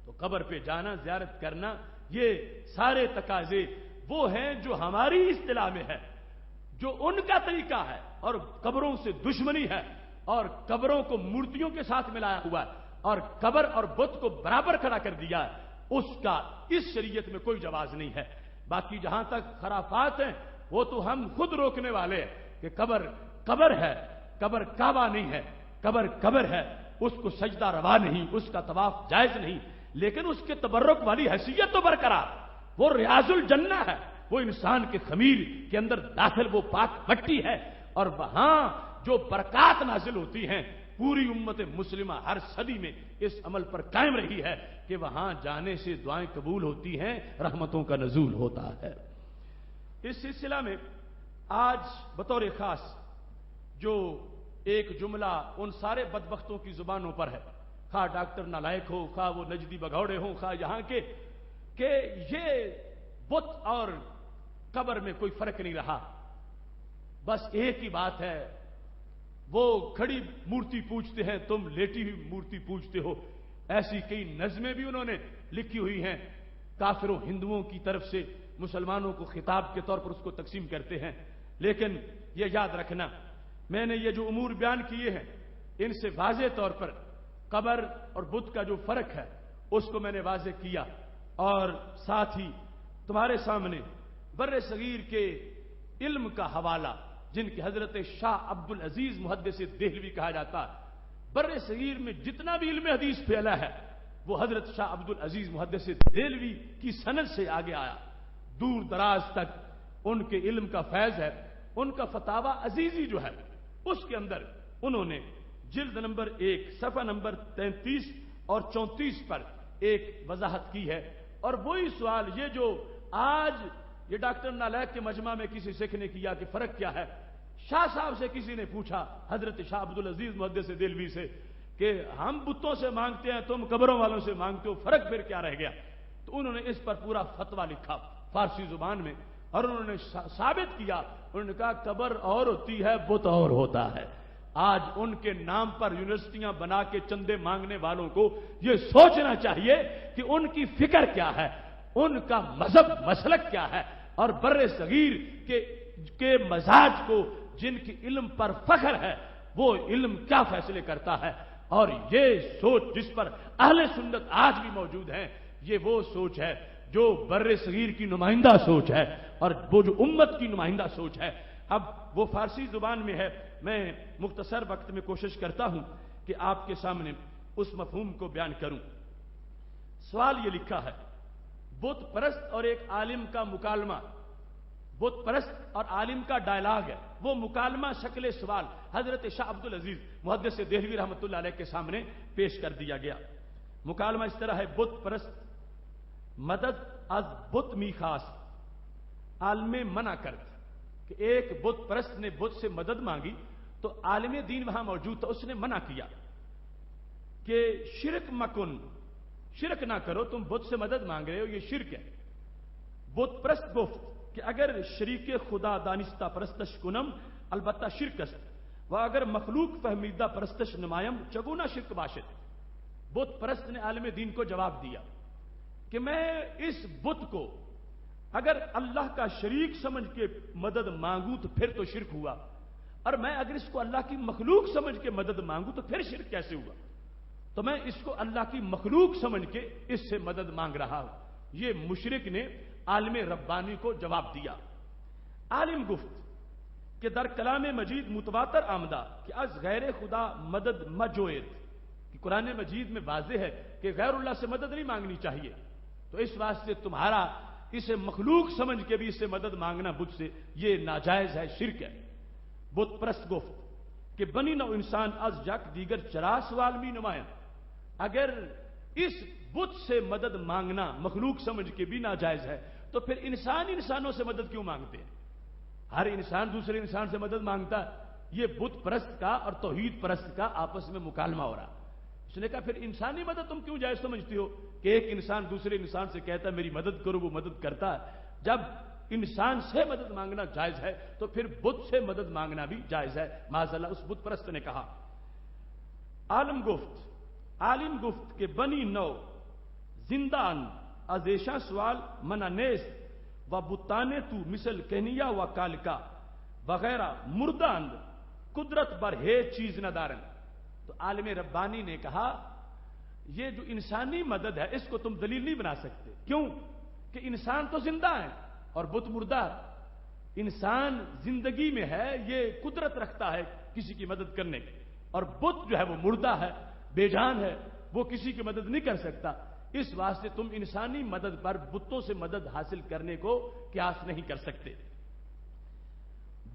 تو قبر پہ جانا، زیارت کرنا، یہ سارے تقاضے وہ ہیں جو ہماری اصطلاح میں ہے، جو ان کا طریقہ ہے اور قبروں سے دشمنی ہے اور قبروں کو مورتیوں کے ساتھ ملایا ہوا ہے اور قبر اور بت کو برابر کھڑا کر دیا ہے، اس کا اس شریعت میں کوئی جواز نہیں ہے. باقی جہاں تک خرافات ہیں وہ تو ہم خود روکنے والے ہیں کہ قبر قبر ہے، قبر کعبہ نہیں ہے، قبر قبر ہے، اس کو سجدہ روا نہیں، اس کا طواف جائز نہیں، لیکن اس کے تبرک والی حیثیت تو برقرار، وہ ریاض الجنہ ہے، وہ انسان کے خمیر کے اندر داخل وہ پاک مٹی ہے اور وہاں جو برکات نازل ہوتی ہیں پوری امت مسلمہ ہر صدی میں اس عمل پر قائم رہی ہے کہ وہاں جانے سے دعائیں قبول ہوتی ہیں، رحمتوں کا نزول ہوتا ہے. اس سلسلہ میں آج بطور خاص جو ایک جملہ ان سارے بدبختوں کی زبانوں پر ہے، خواہ ڈاکٹر نالائق ہو، خواہ وہ نجدی بگھوڑے ہوں، خواہ یہاں کے، کہ یہ بت اور قبر میں کوئی فرق نہیں رہا، بس ایک ہی بات ہے، وہ کھڑی مورتی پوجتے ہیں، تم لیٹی ہوئی مورتی پوجتے ہو. ایسی کئی نظمیں بھی انہوں نے لکھی ہوئی ہیں، کافروں ہندوؤں کی طرف سے مسلمانوں کو خطاب کے طور پر اس کو تقسیم کرتے ہیں. لیکن یہ یاد رکھنا، میں نے یہ جو امور بیان کیے ہیں ان سے واضح طور پر قبر اور بت کا جو فرق ہے اس کو میں نے واضح کیا، اور ساتھ ہی تمہارے سامنے بر صغیر کے علم کا حوالہ، جن کی حضرت شاہ عبد العزیز محدث دہلوی کہا جاتا ہے، بر صغیر میں جتنا بھی علم حدیث پھیلا ہے وہ حضرت شاہ عبد العزیز محدث دہلوی کی سند سے آگے آیا، دور دراز تک ان کے علم کا فیض ہے. ان کا فتاوی عزیزی جو ہے اس کے اندر انہوں نے جلد نمبر 1 صفحہ نمبر 33 اور 34 پر ایک وضاحت کی ہے. اور وہی سوال یہ جو آج یہ ڈاکٹر نالائق کے مجمع میں کسی سکھ نے کیا کہ فرق کیا ہے، شاہ صاحب سے کسی نے پوچھا، حضرت شاہ عبد العزیز محدث دہلوی سے، کہ ہم بتوں سے مانگتے ہیں تم قبروں والوں سے مانگتے ہو، فرق پھر کیا رہ گیا؟ تو انہوں نے اس پر پورا فتویٰ لکھا فارسی زبان میں، اور انہوں نے ثابت کیا، انہوں نے کہا قبر اور ہوتی ہے، بت اور ہوتا ہے۔ آج ان کے نام پر یونیورسٹیاں بنا کے چندے مانگنے والوں کو یہ سوچنا چاہیے کہ ان کی فکر کیا ہے، ان کا مذہب مسلک کیا ہے، اور بر صغیر کے مزاج کو جن کی علم پر فخر ہے وہ علم کیا فیصلے کرتا ہے۔ اور یہ سوچ جس پر اہل سنت آج بھی موجود ہیں، یہ وہ سوچ ہے جو بر صغیر کی نمائندہ سوچ ہے اور وہ جو امت کی نمائندہ سوچ ہے۔ اب وہ فارسی زبان میں ہے، میں مختصر وقت میں کوشش کرتا ہوں کہ آپ کے سامنے اس مفہوم کو بیان کروں۔ سوال یہ لکھا ہے، بت پرست اور ایک عالم کا مکالمہ، بت پرست اور عالم کا ڈائلاگ ہے، وہ مکالمہ شکل سوال حضرت شاہ عبد العزیز محدث دہلوی رحمۃ اللہ علیہ کے سامنے پیش کر دیا گیا۔ مکالمہ اس طرح ہے، بت پرست مدد از بت می خاص، عالم منع کرد، کہ ایک بت پرست نے بت سے مدد مانگی تو عالم دین وہاں موجود تھا، اس نے منع کیا کہ شرک مکن، شرک نہ کرو، تم بت سے مدد مانگ رہے ہو، یہ شرک ہے۔ بت پرست گفت کہ اگر شریک خدا دانستہ پرستش کنم البتہ شرک است و اگر مخلوق فہمیدہ پرستش نمایم چگونا شرک باشد۔ بت پرست نے عالم دین کو جواب دیا کہ میں اس بت کو اگر اللہ کا شریک سمجھ کے مدد مانگوں تو پھر تو شرک ہوا، اور میں اگر اس کو اللہ کی مخلوق سمجھ کے مدد مانگوں تو پھر شرک کیسے ہوا؟ تو میں اس کو اللہ کی مخلوق سمجھ کے اس سے مدد مانگ رہا ہوں۔ یہ مشرک نے عالم ربانی کو جواب دیا۔ عالم گفت کہ در کلام مجید متواتر آمدہ کہ از غیر خدا مدد مجوید، کہ قرآن مجید میں واضح ہے کہ غیر اللہ سے مدد نہیں مانگنی چاہیے، تو اس واسطے تمہارا اسے مخلوق سمجھ کے بھی اس سے مدد مانگنا بت سے یہ ناجائز ہے، شرک ہے۔ بت پرست گفت کہ بنی نو انسان از یک دیگر چرا سوال می نمائیں، اگر اس بت سے مدد مانگنا مخلوق سمجھ کے بھی ناجائز ہے تو پھر انسان انسانوں سے مدد کیوں مانگتے ہیں؟ ہر انسان دوسرے انسان سے مدد مانگتا ہے۔ یہ بت پرست کا اور توحید پرست کا آپس میں مکالمہ ہو رہا۔ اس نے کہا پھر انسانی مدد تم کیوں جائز سمجھتی ہو کہ ایک انسان دوسرے انسان سے کہتا ہے میری مدد کرو، وہ مدد کرتا ہے؟ جب انسان سے مدد مانگنا جائز ہے تو پھر بت سے مدد مانگنا بھی جائز ہے، معاذ اللہ۔ اس بت پرست نے کہا۔ عالم گفت کہ بنی نو زندان ازیشا سوال منع نیست و بتانے تو مثل کنیا و کالکا وغیرہ مرداند قدرت بر ہے چیز نہ دارن۔ تو عالم ربانی نے کہا یہ جو انسانی مدد ہے اس کو تم دلیل نہیں بنا سکتے، کیوں کہ انسان تو زندہ ہے اور بت مردہ۔ انسان زندگی میں ہے، یہ قدرت رکھتا ہے کسی کی مدد کرنے کی، اور بت جو ہے وہ مردہ ہے، بے جان ہے، وہ کسی کی مدد نہیں کر سکتا۔ اس واسطے تم انسانی مدد پر بتوں سے مدد حاصل کرنے کو قیاس نہیں کر سکتے۔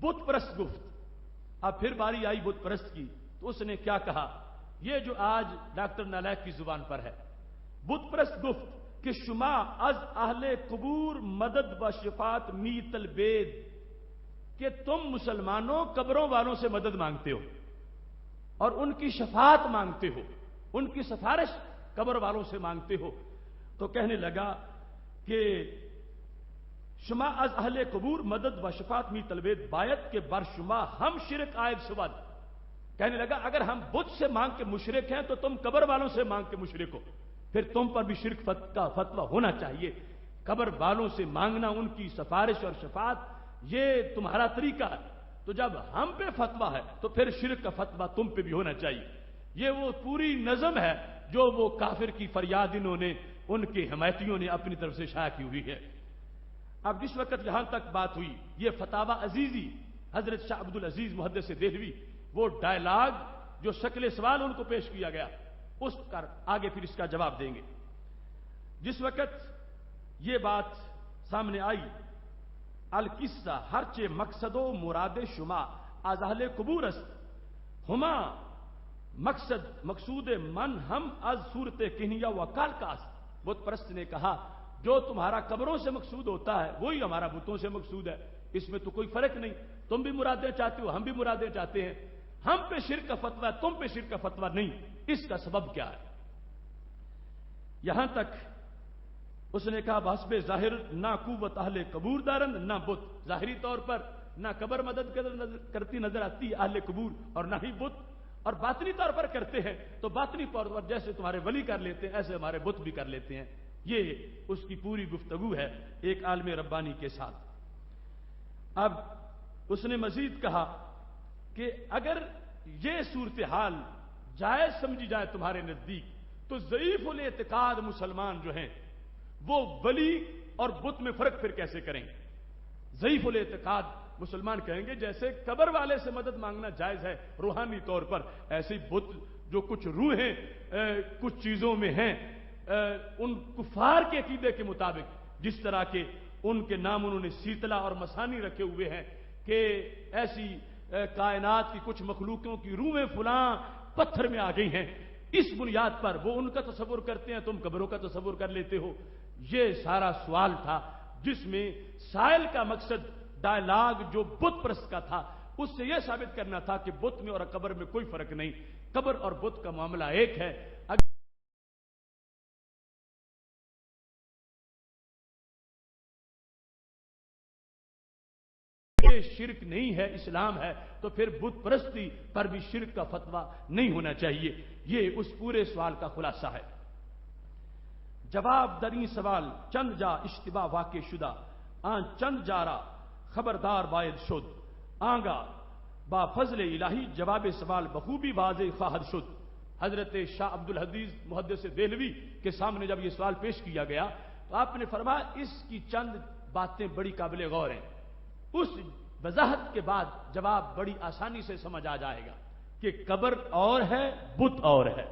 بت پرست گفت، اب پھر باری آئی بت پرست کی، تو اس نے کیا کہا؟ یہ جو آج ڈاکٹر نالائق کی زبان پر ہے۔ بت پرست گفت کہ شما از اہل قبور مدد و شفاعت می طلبید، کہ تم مسلمانوں قبروں والوں سے مدد مانگتے ہو اور ان کی شفاعت مانگتے ہو، ان کی سفارش قبر والوں سے مانگتے ہو۔ تو کہنے لگا کہ شما از اہل قبور مدد و شفاعت می طلبید باید کے بر شما ہم شرک عائد شود۔ کہنے لگا اگر ہم بت سے مانگ کے مشرک ہیں تو تم قبر والوں سے مانگ کے مشرک ہو، پھر تم پر بھی شرک کا فتویٰ ہونا چاہیے۔ قبر والوں سے مانگنا ان کی سفارش اور شفاعت، یہ تمہارا طریقہ ہے، تو جب ہم پہ فتویٰ ہے تو پھر شرک کا فتویٰ تم پہ بھی ہونا چاہیے۔ یہ وہ پوری نظم ہے جو وہ کافر کی فریاد انہوں نے، ان کے حمایتیوں نے اپنی طرف سے شائع کی ہوئی ہے۔ اب جس وقت یہاں تک بات ہوئی، یہ فتاوی عزیزی حضرت شاہ عبد العزیز محدث دہلوی، وہ ڈائلاگ جو شکل سوال ان کو پیش کیا گیا، اس پر آگے پھر اس کا جواب دیں گے۔ جس وقت یہ بات سامنے آئی، القصہ ہرچے مقصد و مراد شما از اہل قبور است ہما مقصود من ہم از صورت کنیا و کالکاس۔ بت پرست نے کہا جو تمہارا قبروں سے مقصود ہوتا ہے وہی ہمارا بتوں سے مقصود ہے، اس میں تو کوئی فرق نہیں، تم بھی مرادیں چاہتے ہو، ہم بھی مرادیں چاہتے ہیں، ہم پہ شرک کا فتویٰ، تم پہ شرک کا فتویٰ نہیں۔ اس کا سبب کیا ہے؟ یہاں تک اس نے کہا بحسب ظاہر نہ قوت اہل قبور دارند نہ بت، ظاہری طور پر نہ قبر مدد کرتی نظر آتی اہل قبور اور نہ ہی بت، اور باطنی طور پر کرتے ہیں تو باطنی طور پر جیسے تمہارے ولی کر لیتے ہیں ایسے ہمارے بت بھی کر لیتے ہیں۔ یہ اس کی پوری گفتگو ہے ایک عالم ربانی کے ساتھ۔ اب اس نے مزید کہا کہ اگر یہ صورتحال جائز سمجھی جائے تمہارے نزدیک تو ضعیف الاعتقاد مسلمان جو ہیں وہ ولی اور بت میں فرق پھر کیسے کریں گے؟ ضعیف الاعتقاد مسلمان کہیں گے جیسے قبر والے سے مدد مانگنا جائز ہے روحانی طور پر، ایسے ہی بت جو کچھ روحیں کچھ چیزوں میں ہیں ان کفار کے عقیدے کے مطابق، جس طرح کے ان کے نام انہوں نے سیتلا اور مسانی رکھے ہوئے ہیں کہ ایسی کائنات کی کچھ مخلوقوں کی روحیں فلاں پتھر میں آ گئی ہیں، اس بنیاد پر وہ ان کا تصور کرتے ہیں، تم قبروں کا تصور کر لیتے ہو۔ یہ سارا سوال تھا جس میں سائل کا مقصد ڈائلاگ جو بت پرست کا تھا اس سے یہ ثابت کرنا تھا کہ بت میں اور قبر میں کوئی فرق نہیں، قبر اور بت کا معاملہ ایک ہے۔ یہ شرک نہیں ہے، اسلام ہے، تو پھر بت پرستی پر بھی شرک کا فتویٰ نہیں ہونا چاہیے۔ یہ اس پورے سوال کا خلاصہ ہے۔ جواب دریں سوال چند جا اشتباہ واقع شدہ آن چند جارا خبردار باید شد آنگا با فضل الہی جواب سوال بخوبی واضح خواہد شد۔ حضرت شاہ عبد الحدیث محدث دہلوی کے سامنے جب یہ سوال پیش کیا گیا تو آپ نے فرمایا اس کی چند باتیں بڑی قابل غور ہیں، اس وضاحت کے بعد جواب بڑی آسانی سے سمجھ آ جائے گا کہ قبر اور ہے بت اور ہے،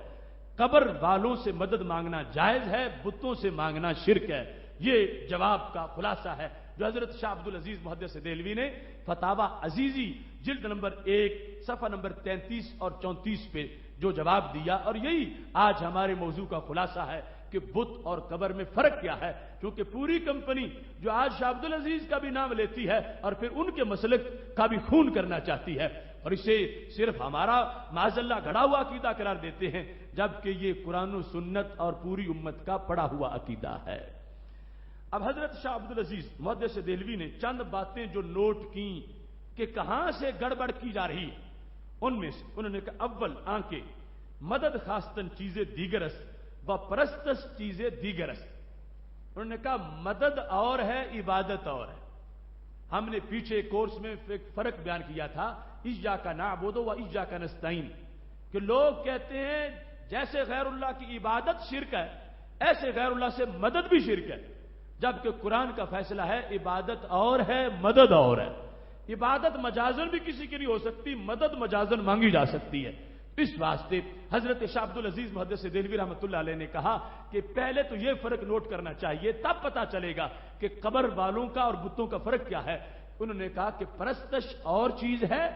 قبر والوں سے مدد مانگنا جائز ہے، بتوں سے مانگنا شرک ہے۔ یہ جواب کا خلاصہ ہے جو حضرت شاہ عبد العزیز محدث دہلوی نے فتاوی عزیزی جلد نمبر 1 صفحہ نمبر 33 اور 34 پہ جو جواب دیا، اور یہی آج ہمارے موضوع کا خلاصہ ہے کہ بت اور قبر میں فرق کیا ہے، کیونکہ پوری کمپنی جو آج شاہ عبد العزیز کا بھی نام لیتی ہے اور پھر ان کے مسلک کا بھی خون کرنا چاہتی ہے اور اسے صرف ہمارا معاذ اللہ گھڑا ہوا عقیدہ قرار دیتے ہیں، جبکہ یہ قرآن و سنت اور پوری امت کا پڑا ہوا عقیدہ ہے۔ اب حضرت شاہ عبد العزیز محدث دہلوی نے چند باتیں جو نوٹ کی کہ کہاں سے گڑبڑ کی جا رہی ہے، ان میں سے انہوں نے کہا اول آنکھیں مدد خاصتن چیزیں دیگرس و پرستس چیزیں دیگرس۔ انہوں نے کہا مدد اور ہے عبادت اور ہے۔ ہم نے پیچھے کورس میں فرق بیان کیا تھا ایاک نعبد و ایاک نستعین، کہ لوگ کہتے ہیں جیسے غیر اللہ کی عبادت شرک ہے ایسے غیر اللہ سے مدد بھی شرک ہے، جبکہ قرآن کا فیصلہ ہے عبادت اور ہے مدد اور ہے۔ عبادت مجازن بھی کسی کی نہیں ہو سکتی، مدد مجازن مانگی جا سکتی ہے۔ اس واسطے حضرت شاہ عبد العزیز محدث دہلوی رحمۃ اللہ علیہ نے کہا کہ پہلے تو یہ فرق نوٹ کرنا چاہیے، تب پتا چلے گا کہ قبر والوں کا اور بتوں کا فرق کیا ہے۔ انہوں نے کہا کہ پرستش اور چیز ہے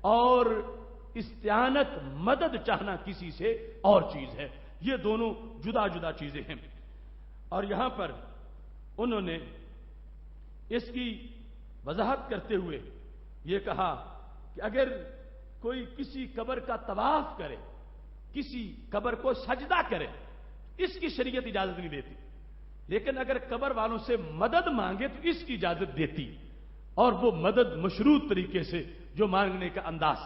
اور استعانت مدد چاہنا کسی سے اور چیز ہے، یہ دونوں جدا جدا چیزیں ہیں۔ اور یہاں پر انہوں نے اس کی وضاحت کرتے ہوئے یہ کہا کہ اگر کوئی کسی قبر کا طواف کرے، کسی قبر کو سجدہ کرے، اس کی شریعت اجازت نہیں دیتی، لیکن اگر قبر والوں سے مدد مانگے تو اس کی اجازت دیتی، اور وہ مدد مشروط طریقے سے جو مانگنے کا انداز۔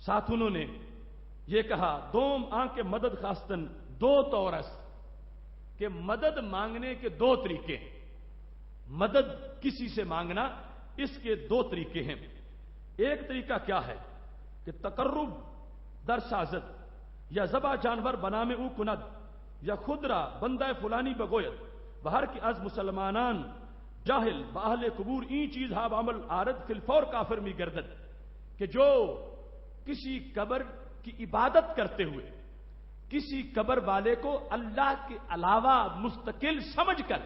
ساتھ انہوں نے یہ کہا دوم آنکھ مدد خاصتن دو طورس، کہ مدد مانگنے کے دو طریقے، مدد کسی سے مانگنا اس کے دو طریقے ہیں۔ ایک طریقہ کیا ہے کہ تقرب در سازت یا ذبح جانور بنامے او کند یا خدرا بندہ فلانی بگوید بہر کی از مسلمانان جاہل باہل قبور این چیز ہاب عمل آرد فی الفور کافر می گردد، کہ جو کسی قبر کی عبادت کرتے ہوئے کسی قبر والے کو اللہ کے علاوہ مستقل سمجھ کر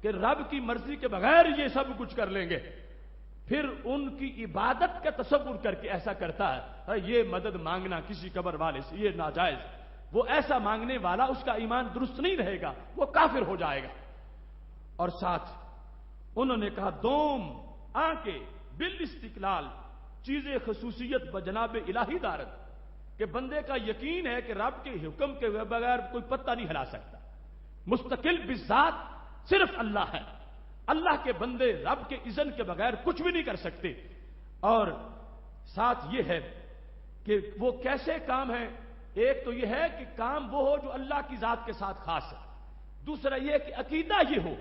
کہ رب کی مرضی کے بغیر یہ سب کچھ کر لیں گے، پھر ان کی عبادت کا تصور کر کے ایسا کرتا ہے، یہ مدد مانگنا کسی قبر والے سے یہ ناجائز، وہ ایسا مانگنے والا اس کا ایمان درست نہیں رہے گا، وہ کافر ہو جائے گا۔ اور ساتھ انہوں نے کہا دوم آنکھیں بال استقلال چیزیں خصوصیت بجناب الہی دارت، کہ بندے کا یقین ہے کہ رب کے حکم کے بغیر کوئی پتہ نہیں ہلا سکتا، مستقل بذات صرف اللہ ہے، اللہ کے بندے رب کے اذن کے بغیر کچھ بھی نہیں کر سکتے۔ اور ساتھ یہ ہے کہ وہ کیسے کام ہے، ایک تو یہ ہے کہ کام وہ ہو جو اللہ کی ذات کے ساتھ خاص ہے، دوسرا یہ کہ عقیدہ یہ ہو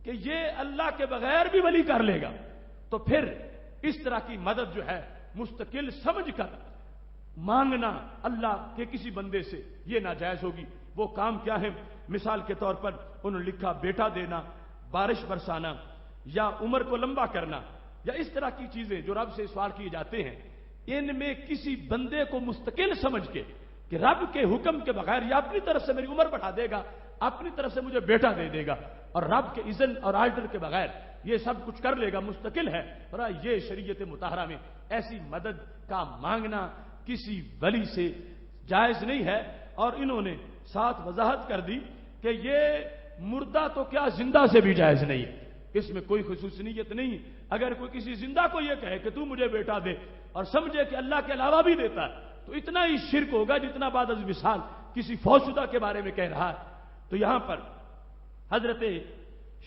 کہ یہ اللہ کے بغیر بھی ولی کر لے گا، تو پھر اس طرح کی مدد جو ہے مستقل سمجھ کر مانگنا اللہ کے کسی بندے سے یہ ناجائز ہوگی۔ وہ کام کیا ہے؟ مثال کے طور پر انہوں نے لکھا بیٹا دینا، بارش برسانا، یا عمر کو لمبا کرنا، یا اس طرح کی چیزیں جو رب سے سوال کیے جاتے ہیں، ان میں کسی بندے کو مستقل سمجھ کے کہ رب کے حکم کے بغیر یا اپنی طرف سے میری عمر بڑھا دے گا، اپنی طرف سے مجھے بیٹا دے دے گا، اور رب کے اذن اور آرڈر کے بغیر یہ سب کچھ کر لے گا، مستقل ہے، اور یہ شریعت مطہرہ میں ایسی مدد کا مانگنا کسی ولی سے جائز نہیں ہے۔ اور انہوں نے ساتھ وضاحت کر دی کہ یہ مردہ تو کیا زندہ سے بھی جائز نہیں ہے، اس میں کوئی خصوصیت نہیں۔ اگر کوئی کسی زندہ کو یہ کہے کہ تو مجھے بیٹا دے اور سمجھے کہ اللہ کے علاوہ بھی دیتا ہے، تو اتنا ہی شرک ہوگا جتنا بعد از وصال کسی فوشدہ کے بارے میں کہہ رہا ہے۔ تو یہاں پر حضرت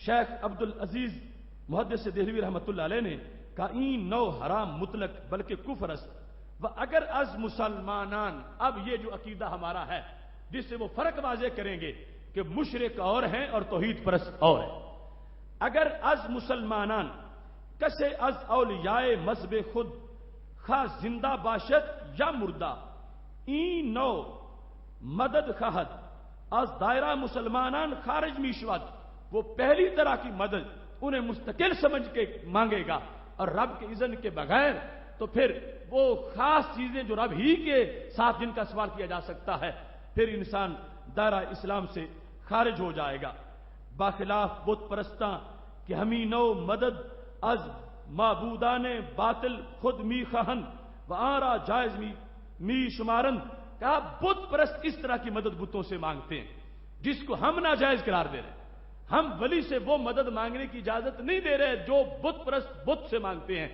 شیخ عبد العزیز محدث دہلوی رحمۃ اللہ علیہ نے کہا این نو حرام مطلق بلکہ کفر است و اگر از مسلمانان، اب یہ جو عقیدہ ہمارا ہے جس سے وہ فرق واضح کریں گے کہ مشرک اور ہیں اور توحید پرست اور ہیں، اگر از مسلمانان کسے از اولیاء مذہب خود خواہ زندہ باشد یا مردہ این نو مدد خواہد از دائرہ مسلمانان خارج میشود، وہ پہلی طرح کی مدد انہیں مستقل سمجھ کے مانگے گا اور رب کے اذن کے بغیر، تو پھر وہ خاص چیزیں جو رب ہی کے ساتھ جن کا سوال کیا جا سکتا ہے، پھر انسان دائرہ اسلام سے خارج ہو جائے گا۔ باخلاف بت پرستاں کہ ہمیں نو مدد از معبودان باطل خود می خواہن و آرا جائز می شمارن، کہا بت پرست اس طرح کی مدد بتوں سے مانگتے ہیں جس کو ہم ناجائز قرار دے رہے ہیں۔ ہم ولی سے وہ مدد مانگنے کی اجازت نہیں دے رہے جو بت پرست بت سے مانگتے ہیں،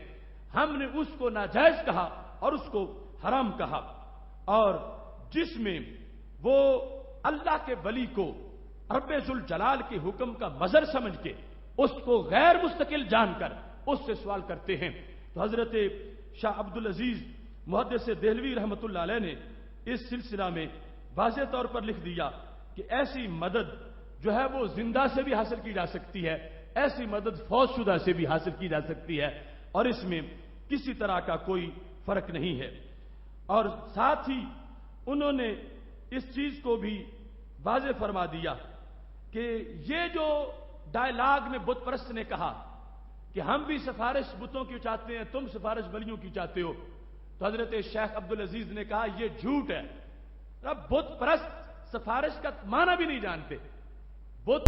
ہم نے اس کو ناجائز کہا اور اس کو حرام کہا۔ اور جس میں وہ اللہ کے ولی کو رب ذوالجلال کے حکم کا مظہر سمجھ کے اس کو غیر مستقل جان کر اس سے سوال کرتے ہیں، تو حضرت شاہ عبد العزیز محدث دہلوی رحمۃ اللہ علیہ نے اس سلسلہ میں واضح طور پر لکھ دیا کہ ایسی مدد جو ہے وہ زندہ سے بھی حاصل کی جا سکتی ہے، ایسی مدد فوت شدہ سے بھی حاصل کی جا سکتی ہے، اور اس میں کسی طرح کا کوئی فرق نہیں ہے۔ اور ساتھ ہی انہوں نے اس چیز کو بھی واضح فرما دیا کہ یہ جو ڈائلاگ میں بت پرست نے کہا کہ ہم بھی سفارش بتوں کی چاہتے ہیں، تم سفارش ولیوں کی چاہتے ہو، تو حضرت شیخ عبد العزیز نے کہا یہ جھوٹ ہے۔ اب بت پرست سفارش کا معنی بھی نہیں جانتے، بت